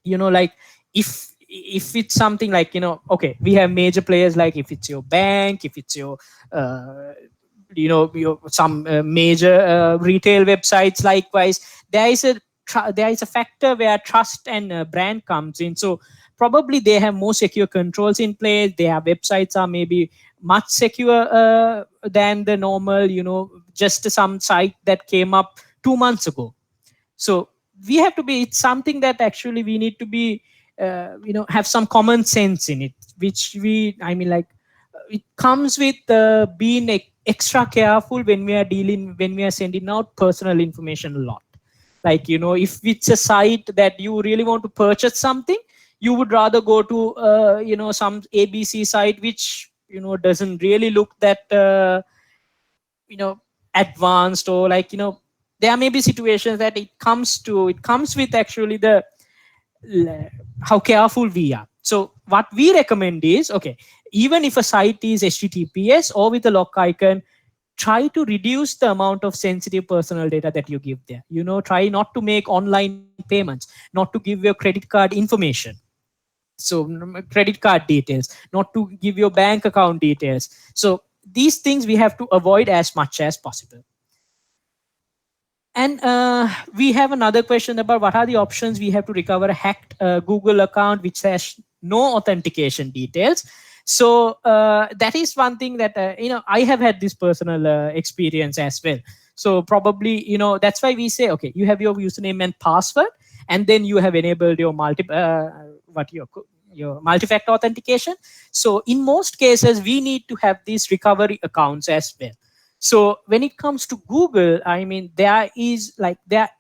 like if it's something like okay, we have major players, like if it's your bank, if it's your uh, your some major retail websites. Likewise, there is a factor where trust and brand comes in. So probably they have more secure controls in place. Their websites are maybe much secure than the normal, just some site that came up 2 months ago. So we have to be, it's something that actually we need to be have some common sense in it, which I mean, like, it comes with being extra careful when we are sending out personal information a lot. Like, if it's a site that you really want to purchase something, you would rather go to some ABC site, which doesn't really look that you know advanced, or like, there may be situations that it comes with actually the how careful we are. So what we recommend is, okay, even if a site is HTTPS or with a lock icon, try to reduce the amount of sensitive personal data that you give there. Try not to make online payments, not to give your credit card information. So credit card details, not to give your bank account details. So these things we have to avoid as much as possible. And we have another question about what are the options we have to recover a hacked Google account which has no authentication details. So that is one thing that I have had this personal experience as well. So probably that's why we say, okay, you have your username and password, and then you have enabled your your multi-factor authentication. So in most cases, we need to have these recovery accounts as well. So when it comes to Google, I mean, there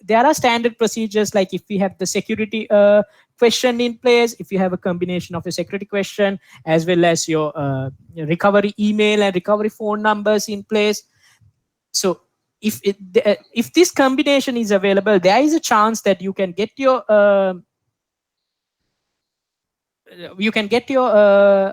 are standard procedures. Like if we have the security question in place, if you have a combination of a security question as well as your recovery email and recovery phone numbers in place. So if this combination is available, there is a chance that you can get your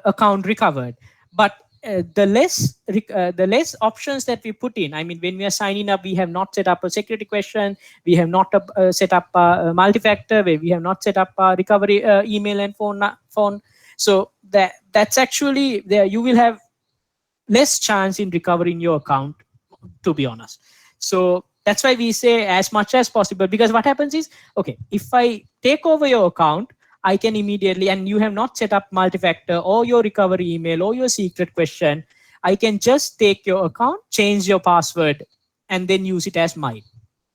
account recovered. But the less options that we put in, I mean, when we are signing up, we have not set up a security question, we have not set up a multi-factor, we have not set up a recovery email and phone. So that's actually there, you will have less chance in recovering your account, to be honest. So that's why we say as much as possible, because what happens is, okay, if I take over your account, I can immediately, and you have not set up multi-factor or your recovery email or your secret question, I can just take your account, change your password, and then use it as mine.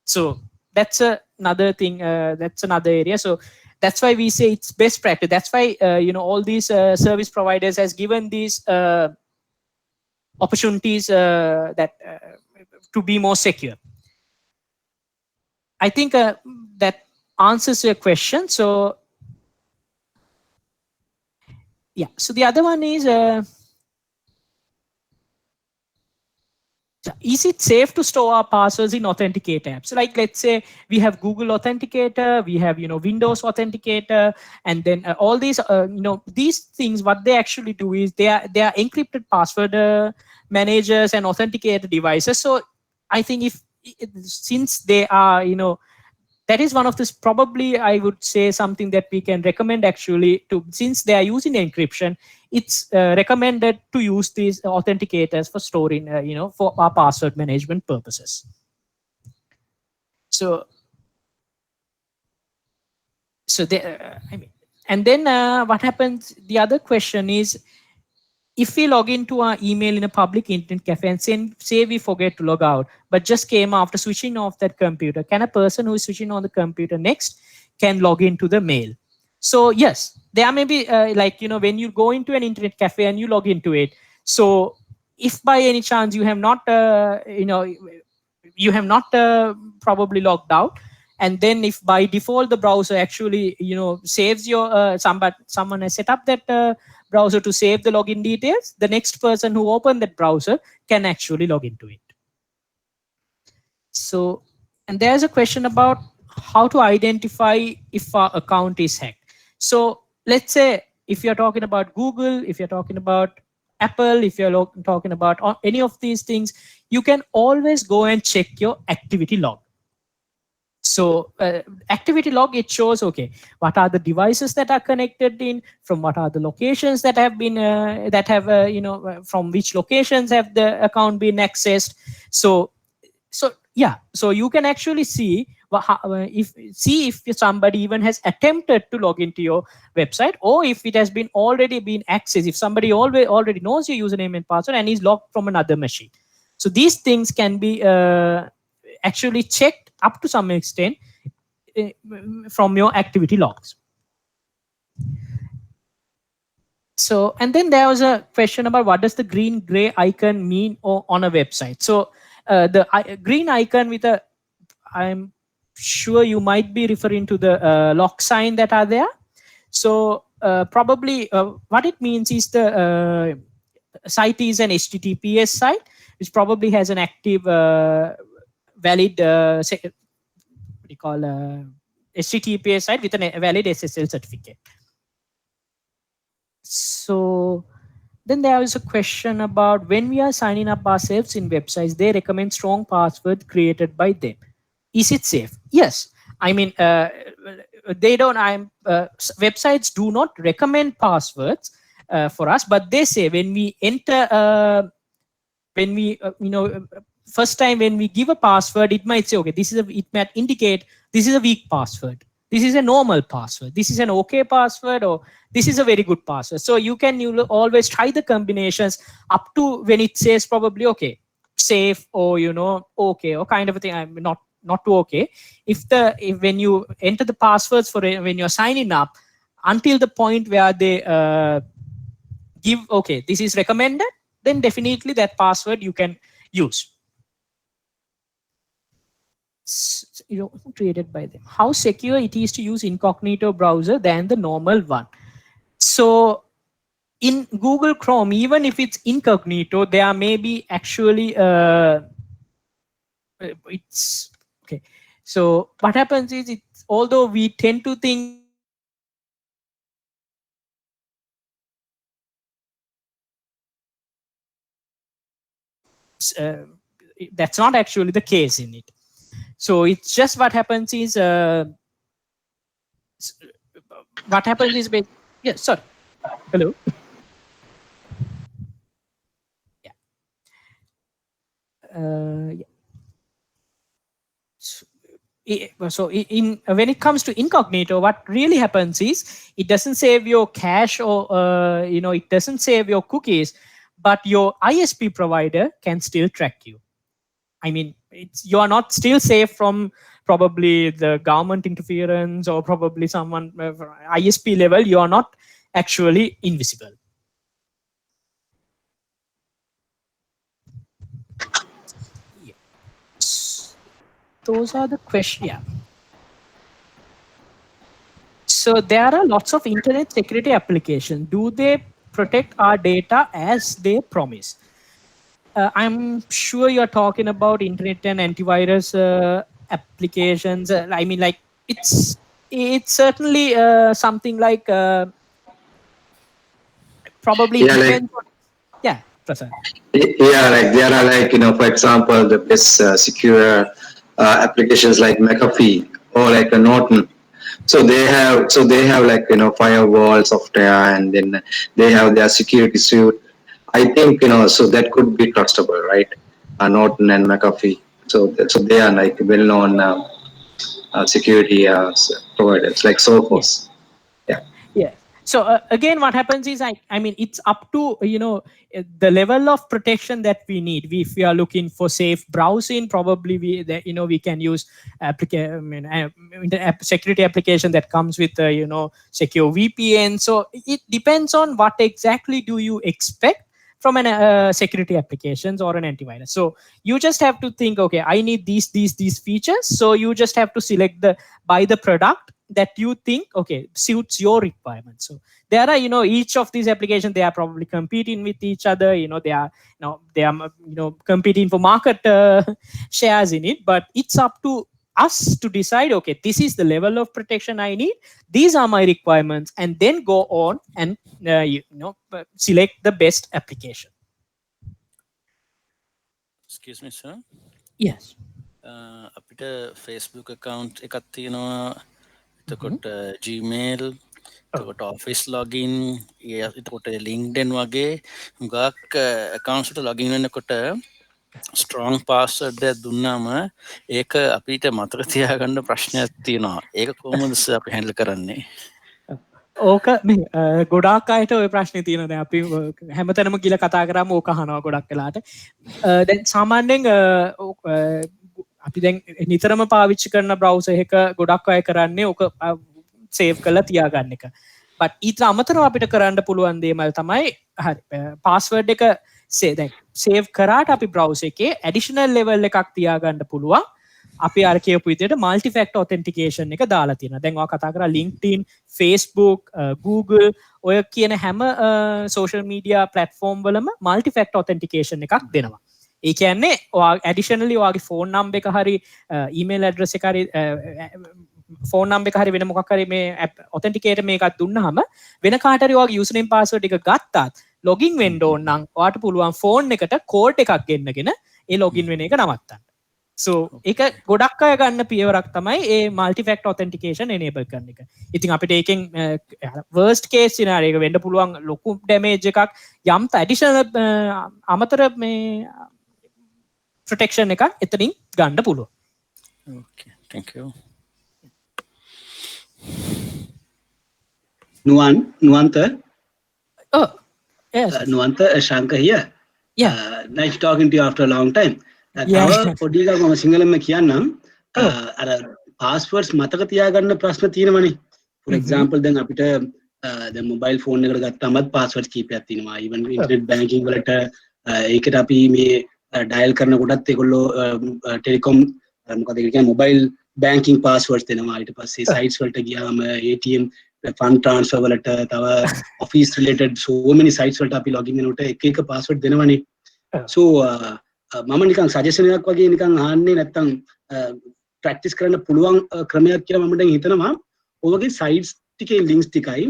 So that's another thing, that's another area. So that's why we say it's best practice. That's why all these service providers has given these opportunities that to be more secure. I think that answers your question. So yeah. So the other one is is it safe to store our passwords in authenticator apps? Like, let's say we have Google Authenticator, we have Windows Authenticator, and then all these these things. What they actually do is they are encrypted password managers and authenticator devices. So I think since they are that is one of this, probably I would say something that we can recommend actually, to since they are using encryption, it's recommended to use these authenticators for storing for our password management purposes. So I mean, and then what happens, the other question is, if we log into our email in a public internet cafe and say we forget to log out, but just came after switching off that computer, can a person who is switching on the computer next can log into the mail? So yes, there may be when you go into an internet cafe and you log into it. So if by any chance you have not, probably logged out, and then if by default the browser actually saves your someone has set up that browser to save the login details, the next person who opened that browser can actually log into it. So, and there's a question about how to identify if our account is hacked. So let's say if you're talking about Google, if you're talking about Apple, if you're talking about any of these things, you can always go and check your activity log. So activity log, it shows, okay, what are the devices that are connected in, from what are the locations that have been from which locations have the account been accessed. So yeah, so you can actually see if somebody even has attempted to log into your website, or if it has been already been accessed, if somebody already knows your username and password and is logged from another machine. So these things can be actually checked up to some extent from your activity logs. So, and then there was a question about what does the green gray icon mean on a website. So the green icon with a, I'm sure you might be referring to the lock sign that are there. So probably what it means is the site is an HTTPS site, which probably has an active valid what you call HTTPS site with a valid SSL certificate. So then there is a question about when we are signing up ourselves in websites, they recommend strong password created by them. Is it safe? Yes. I mean, they don't. Websites do not recommend passwords for us, but they say when we enter, when we first time when we give a password, it might say, okay, it might indicate this is a weak password, this is a normal password, this is an okay password, or this is a very good password. So you always try the combinations up to when it says probably okay, safe, or okay, or kind of a thing. I'm not too okay. If when you enter the passwords for when you're signing up, until the point where they give okay, this is recommended, then definitely that password you can use. Created by them. How secure it is to use incognito browser than the normal one? So in Google Chrome, even if it's incognito, there may be actually it's okay. So what happens is, although we tend to think that's not actually the case in it. So it's just what happens is yeah, sorry, hello. Yeah. So when it comes to incognito, what really happens is it doesn't save your cache, or it doesn't save your cookies, but your ISP provider can still track you. I mean, you are not still safe from probably the government interference, or probably someone ISP level. You are not actually invisible. Yeah. Those are the questions. Yeah. So there are lots of internet security applications. Do they protect our data as they promise? I'm sure you're talking about internet and antivirus applications. I mean, like it's certainly something like probably Yeah, like depends on. Yeah, Prasad. yeah, like there are like for example, the best secure applications like McAfee or like a Norton. So they have like firewall software, and then they have their security suite. I think so that could be trustable, right? Norton and McAfee. So they are like well-known security providers like Yeah. Sophos. Yeah. Yeah. So again, what happens is, I mean, it's up to the level of protection that we need. If we are looking for safe browsing, probably we can use security application that comes with secure VPN. So it depends on what exactly do you expect from an security applications or an antivirus. So you just have to think, okay, I need these features. So you just have to select the buy the product that you think okay suits your requirements. So there are each of these applications, they are probably competing with each other. They are competing for market shares in it, but it's up to us to decide, okay, this is the level of protection I need, these are my requirements, and then go on and select the best application. Excuse me, sir. Yes. අපිට Facebook account එකක් තියෙනවා. එතකොට Gmail, එතකොට Office login, එතකොට LinkedIn වගේ හුඟක් accounts වලට login වෙනකොට strong password එකක් දුන්නාම ඒක අපිට මතක තියාගන්න ප්‍රශ්නයක් තියෙනවා. ඒක කොහොමද sir අපි handle කරන්නේ? ඕක ගොඩක් අයට ඔය ප්‍රශ්න තියෙනද අපි හැමතැනම ගිල කතා කරම ඕක අහනවා ගොඩක් වෙලාට. දැන් සාමාන්‍යයෙන් අපි දැන් නිතරම පාවිච්චි කරන බ්‍රවුසර් එක ගොඩක් අය කරන්නේ ඕක සේව් කරලා තියාගන්න එක. බට් ඊට අමතරව අපිට කරන්න පුළුවන් දේවල් තමයි හරි පාස්වර්ඩ් එක දැන් සේව් කරාට අපි බ්‍රවුසර් එකේ ඇඩිෂනල් ලෙවල් එකක් තියාගන්න පුළුවන්. අපි අර කියපු විදිහට මල්ටි ෆැක්ටර් ඔතෙන්ටිකේෂන් එක දාලා තියෙනවා. දැන් ඔයා කතා කරා LinkedIn, Facebook, Google ඔය කියන හැම social media platform වලම මල්ටි ෆැක්ටර් ඔතෙන්ටිකේෂන් එකක් දෙනවා. ඒ කියන්නේ ඔයා ඇඩිෂනලි ඔයාගේ ෆෝන් නම්බර් එක හරි ඊමේල් ඇඩ්‍රස් එක හරි ෆෝන් නම්බර් එක හරි වෙන මොකක් හරි මේ ඔතෙන්ටිකේටර් මේකක් දුන්නාම වෙන කාට හරි ඔයාගේ යූසර් නේම් පාස්වර්ඩ් එක ගත්තත් ලොගින් වෙන්න ඕන නම් ඔයාට පුළුවන් ෆෝන් එකට කෝඩ් එකක් ගෙන්නගෙන ඒ ලොගින් වෙන එක නවත්තන්න. So ඒක ගොඩක් අය ගන්න පියවරක් තමයි ඒ මල්ටි ෆැක්ටර් ඔතෙන්ටිකේෂන් enable කරන එක. ඉතින් අපිට ඒකෙන් worst case scenario එක වෙන්න පුළුවන් ලොකු damage එකක් යම් additional අමතර මේ protection එකක් එතනින් ගන්න පුළුවන්. Okay, thank you. Nuanta? Oh, yes. Nuanta, Shankar here. Yeah. Nice talking to you after a long time. Yeah. පොඩි එකක් මම සිංහලෙන්ම කියන්නම්. අර passwords මතක තියාගන්න ප්‍රශ්න තියෙනවනේ. For example දැන් අපිට දැන් mobile phone එකකට ගත්තාමත් passwords කීපයක් තියෙනවා. even internet banking වලට ඒකට අපි මේ dial කරන කොටත් ඒගොල්ලෝ telecom මොකද ඒක කියන්නේ mobile banking passwords දෙනවා. ඊට පස්සේ sites වලට ගියාම ATM fund transfer වලට තව office related so many sites වලට අපි login වෙනකොට එක එක password දෙනවනේ. So මම නිකන් සජෙෂන් එකක් වගේ නිකන් අහන්නේ නැත්තම් ප්‍රැක්ටිස් කරන්න පුළුවන් ක්‍රමයක් කියලා මම දැන් හිතනවා. ඔයගේ සයිට්ස් ටිකේ ලින්ක්ස් ටිකයි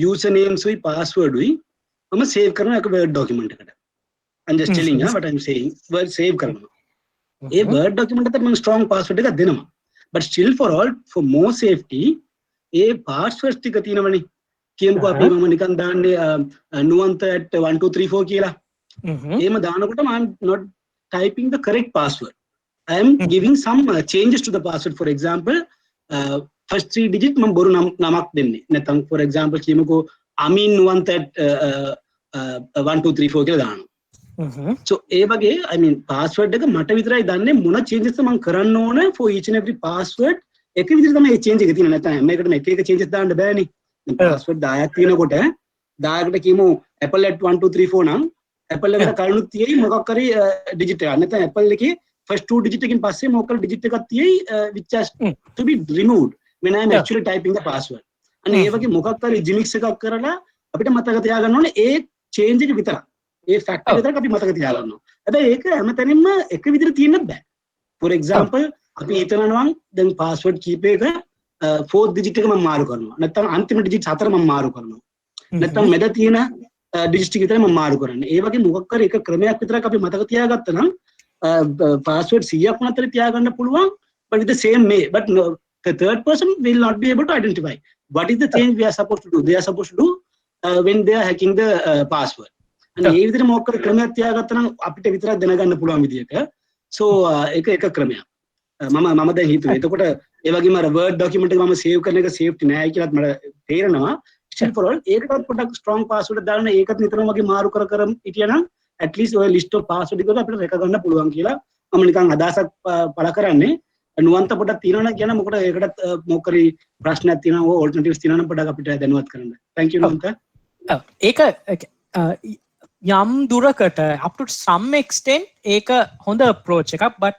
යූසර් නේම්ස් උයි පාස්වර්ඩ් උයි මම සේව් කරනවා එක වර්ඩ් ඩොකියුමන්ට් එකකට. I'm just telling you what I'm saying. Word save කරනවා. ඒ වර්ඩ් ඩොකියුමන්ට් එකට මම ස්ට්‍රොං පාස්වර්ඩ් එකක් දෙනවා. But still for more safety ඒ පාස්වර්ඩ්ස් ටික තියෙනවනේ. කියමුකෝ අපි මම නිකන් දාන්නේ nuanta@1234 කියලා. එහෙම දානකොට I'm not typing the correct password. I am giving some changes to the password. For example, first 3 digit මම බොරු නමක් දෙන්නේ. නැත්නම් for example කියමුකෝ amin nuanta@1234 කියලා දානවා. So ඒ වගේ I mean password එක මට විතරයි දන්නේ මොන changes මම කරන්න ඕන for each and every password. එක විදිහට තමයි මේ change එක තියෙන්නේ. නැත්නම් හැම එකටම එක එක changes දාන්න බෑනේ. password 10ක් තියෙනකොට 10කට කියමු apple@1234 නම් Apple එකට කලිනුත් තියෙයි මොකක් හරි ඩිජිට් එකක්. නැත්නම් Apple එකේ first 2 digit එකකින් පස්සේ මොකක් හරි ඩිජිට් එකක් තියෙයි which has to be removed when I am actually typing the password. අන්න ඒ වගේ මොකක් හරි gimmicks එකක් කරලා අපිට මතක තියාගන්න ඕනේ ඒ change එක විතරක්. ඒ fact එක විතරක් අපි මතක තියාගන්නවා. හැබැයි ඒක හැමතැනින්ම එක විදිහට තියෙන්න බෑ. for example අපි හිතනවා දැන් password key එක fourth digit එක මම මාරු කරනවා. නැත්නම් අන්තිම digit 4 මම මාරු කරනවා. නැත්නම් මැද තියෙන digit ටික විතරයි මම මාරු කරන්නේ. ඒ වගේ මොකක් හරි එක ක්‍රමයක් විතරක් අපි මතක තියාගත්තා නම් password 100ක් වුණත් තියාගන්න පුළුවන්, but with the same way. But no, the third person will not be able to identify what is the change we are supposed to do. They are supposed to do when they are hacking the password. and ඒ විදිහට මොකක් හරි ක්‍රමයක් තියාගත්තා නම් අපිට විතරක් දැනගන්න පුළුවන් විදිහට. so ඒක ක්‍රමයක්. මම දැන් හිතුවේ. එතකොට ඒ වගේම අර word document එක මම save කරන එක safety නෑ කියලාත් මට තේරෙනවා. still for all ඒකටත් පොඩ්ඩක් strong password දාන්න ඒකත් නිතරම වගේ මාරු කර හිටියනම් at least ඔය list of password එක අපිට රැක ගන්න පුළුවන් කියලා මම නිකන් අදහසක් පළ කරන්නේ. නුවන්ත පොඩ්ඩක් තියෙනවා කියන මොකද ඒකටත් මොකක් හරි ප්‍රශ්නයක් තියෙනවා alternatives තියෙනවා නම් පොඩ්ඩක් අපිට දැනුවත් කරන්න. thank you නුවන්ත. ඒක යම් දුරකට up to some extent ඒක හොඳ approach එකක්, but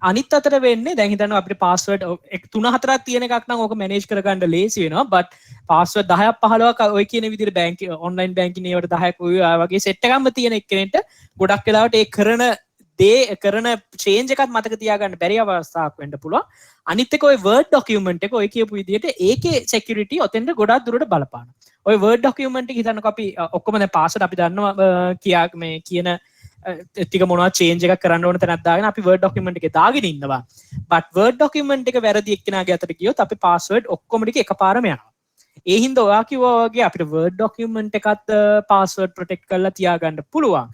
අනිත් අතට වෙන්නේ දැන් හිතන්න අපිට password 3-4ක් තියෙන එකක් නම් ඕක manage කරගන්න ලේසි වෙනවා, but password 10ක් 15ක් ඔය කියන විදිහට bank online banking ඒවට 10ක් ඔය වගේ set එකක්ම තියෙන එක්කෙනෙක්ට ගොඩක් වෙලාවට ඒ කරන change එකත් මතක තියාගන්න බැරි අවස්ථාවක් වෙන්න පුළුවන්. අනිත් එක ඔය word document එක ඔය කියපු විදිහට ඒකේ security ඔතෙන්ට ගොඩක් දුරට බලපානවා. ඔය word document එක හිතන්නකෝ අපි ඔක්කොම දැන් password අපි දන්නවා මේ කියන ටික මොනවා change එකක් කරන්න ඕන තැනක් දාගෙන අපි word document එකේ දාගෙන ඉන්නවා. but word document එක වැරදි එක්කෙනාගේ අතට ගියොත් අපි password ඔක්කොම ටික එකපාරම යනවා. ඒ හින්දා ඔයා කිව්වා වගේ අපිට word document එකත් password protect කරලා තියාගන්න පුළුවන්.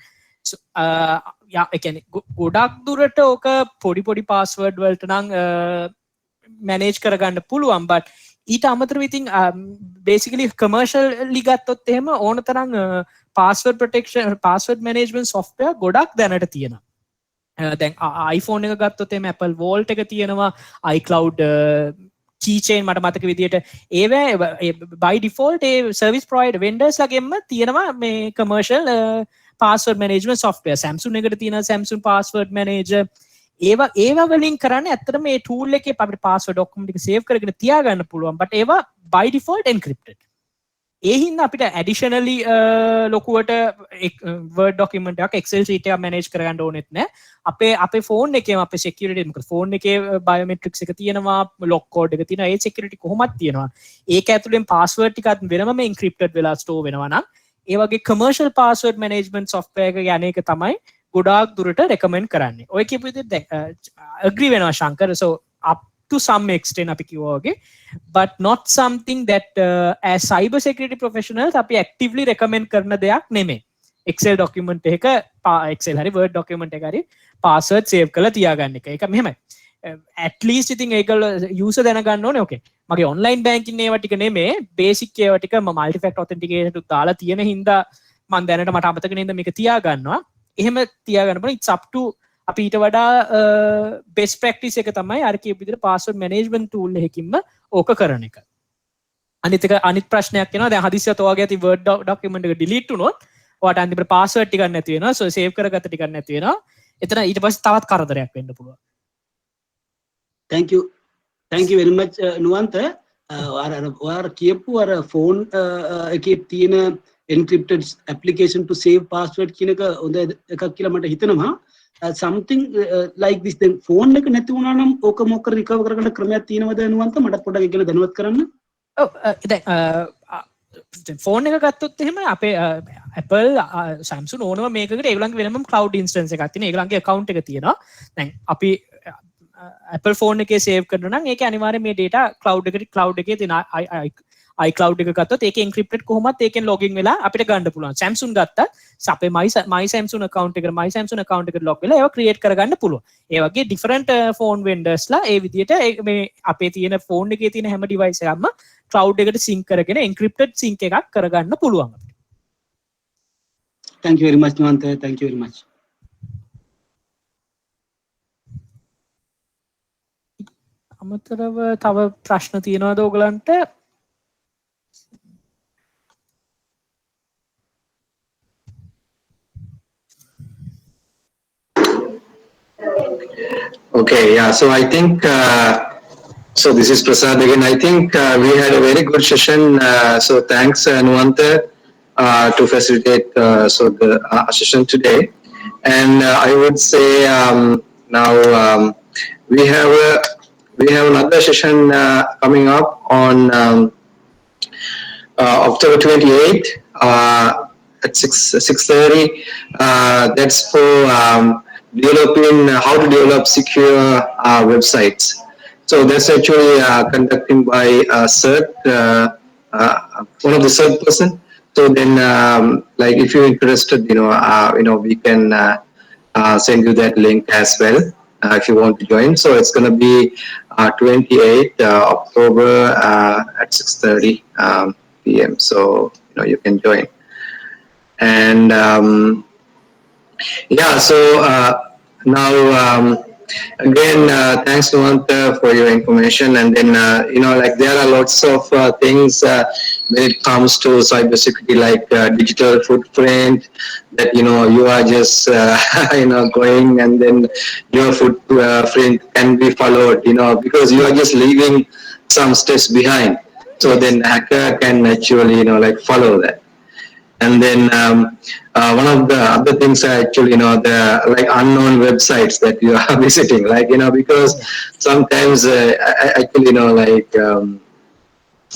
ඒ කියන්නේ ගොඩක් දුරට ඕක පොඩි password වලට නම් manage කරගන්න පුළුවන්, but ඊට අමතරව ඉතින් basically commercially ගත්තොත් එහෙම ඕන තරම් password protection password management software ගොඩක් දැනට තියෙනවා. දැන් iPhone එක ගත්තොත් එහෙම Apple Vault එක තියෙනවා, iCloud keychain මට මතක විදියට ඒවා by default A service provider vendors ලගෙම තියෙනවා මේ commercial password management software. Samsung එකට තියෙනවා Samsung password manager. ඒවා වලින් කරන්නේ ඇත්තටම මේ tool එකේ අපිට password ඔක්කොම ටික save කරගෙන තියාගන්න පුළුවන්, but ඒවා by default encrypted. ඒ හින්දා අපිට additionally ලොකුවට word document එකක් Excel sheet එකක් manage කරගන්න ඕනෙත් නැහැ. අපේ phone එකේම අපේ security මොකද phone එකේ biometrics එක තියෙනවා, lock code එක තියෙනවා, ඒ security කොහොමද තියෙනවා. ඒක ඇතුලෙන් password ටිකත් වෙනම encrypted වෙලා store වෙනවා නම් ඒ වගේ commercial password management software එක යන එක තමයි ගොඩාක් දුරට recommend කරන්නේ. ඔය කියපු විදිහට agree වෙනවා Shankar. so up to some extent අපි කිව්වා වගේ, but not something that as cyber security professionals අපි actively recommend කරන දෙයක් නෙමෙයි. Excel document එක Excel හරි Word document එක හරි password save කරලා තියාගන්න එක. ඒක මෙහෙමයි. at least ඉතින් ඒකල user දැනගන්න ඕනේ okay. මගේ online banking ඒවා ටික නෙමෙයි, basic ඒවා ටික මම multi factor authentication උත් දාලා තියෙන හින්දා මම දැනට මට අමතක නෙන්ද මේක තියාගන්නවා. එහෙම තියාගන්න පුළුවන්. it's up to අපි ඊට වඩා best practice එක තමයි අර කියපු විදිහට password management tool එකකින්ම ඕක කරන එක. අනිත් ප්‍රශ්නයක් එනවා. දැන් හදිස්සියට ඔයගේ ඇති word document එක delete වුණොත් ඔයාට අන්තිමට password ටිකක් නැති වෙනවා. so save කරගත්ත ටිකක් නැති වෙනවා. එතන ඊට පස්සේ තවත් කරදරයක් වෙන්න පුළුවන්. thank you very much නුවන්ත. ඔයාලා කියපු අර phone එකේ තියෙන encrypted application to save password කියන එක හොඳ එකක් කියලා මට හිතෙනවා. something like this. then phone එක නැති වුණා නම් ඕක මොකක් recover කරගන්න ක්‍රමයක් තියෙනවද නුවන්ත? මට පොඩ්ඩක් ඒක ගැන දැනුවත් කරන්න. ඔව් දැන් phone එක ගත්තොත් එහෙම අපේ Apple Samsung ඕනම මේකකට ඒගොල්ලන්ගේ වෙනම cloud instance එකක් තියෙනවා. ඒගොල්ලන්ගේ account එක තියෙනවා. දැන් අපි Apple phone එකේ save කරනවා නම් ඒක අනිවාර්යයෙන් මේ data cloud එකේ තියෙන iCloud එක ගත්තොත් ඒක encrypted කොහොමත් ඒකෙන් login වෙලා අපිට ගන්න පුළුවන්. Samsung ගත්තත් අපේ my Samsung account එකට log වෙලා ඒවා create කරගන්න පුළුවන්. ඒ වගේ different phone vendors ලා ඒ විදිහට මේ අපේ තියෙන phone එකේ තියෙන හැම device එකක්ම cloud එකට sync කරගෙන encrypted sync එකක් කරගන්න පුළුවන් අපිට. thank you very much Nuwanta. thank you very much. අමතරව තව ප්‍රශ්න තියෙනවද ඔයගලන්ට? Okay, yeah. So I think so. This is Prasad again. I think we had a very good session. So thanks, Nuwanta, to facilitate the session today. And I would say now we have another session coming up on October 28th at 6:30. That's for developing how to develop secure websites. So that's actually conducting by CERT, one of the CERT person. So then, like if you're interested, we can send you that link as well if you want to join. So it's going to be 28th October at 6:30 p.m. So you can join. And yeah, so now again, thanks Nuanta for your information. And then like there are lots of things when it comes to cybersecurity, like digital footprint, that you are just going, and then your footprint can be followed, because you are just leaving some steps behind. So then hacker can actually like follow that. And then one of the other things are actually the like unknown websites that you are visiting, like because sometimes actually like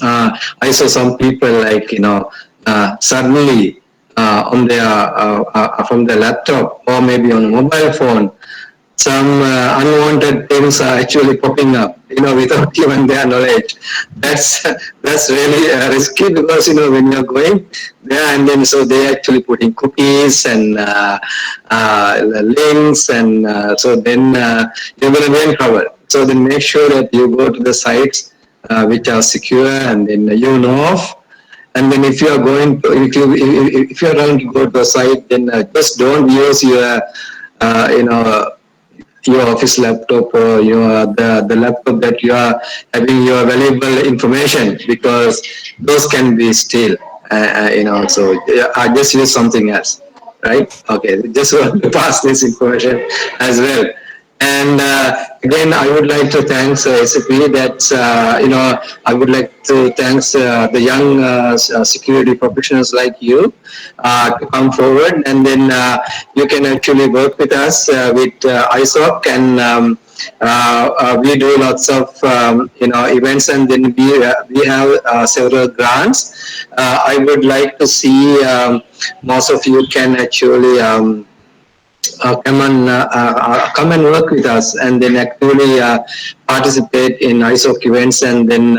I saw some people like suddenly on their from their laptop or maybe on a mobile phone, some unwanted things are actually popping up, without even their knowledge. That's really risky, because when you're going there, and then so they actually putting cookies and links, and so then you're going to be in trouble. So then make sure that you go to the sites which are secure, and then of. And then if you are going to, if you are going to go to a site, then just don't use your your office laptop, or the laptop that you are having your valuable information, because those can be still. So I just use something else, right? Okay, just want to pass this information as well. And again, I would like to thank SAP. That I would like to thank the young security professionals like you to come forward, and then you can actually work with us with ISOC, and we do lots of events, and then we have several grants. I would like to see most of you can actually. Come and work with us, and then actually participate in ISOC events, and then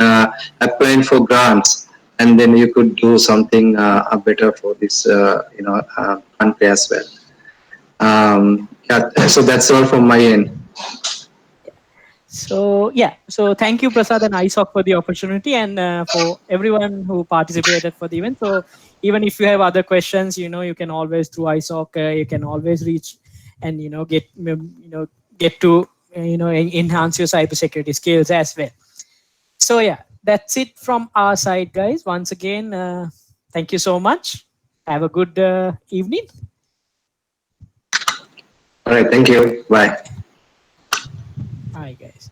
applying for grants, and then you could do something better for this country as well. Yeah, so that's all from my end. So yeah, so thank you, Prasad and ISOC, for the opportunity, and for everyone who participated for the event. So even if you have other questions, you can always, through ISOC, you can always reach and get to enhance your cybersecurity skills as well. So yeah, that's it from our side, guys. Once again, thank you so much. Have a good evening. All right, thank you. Bye. Bye, guys.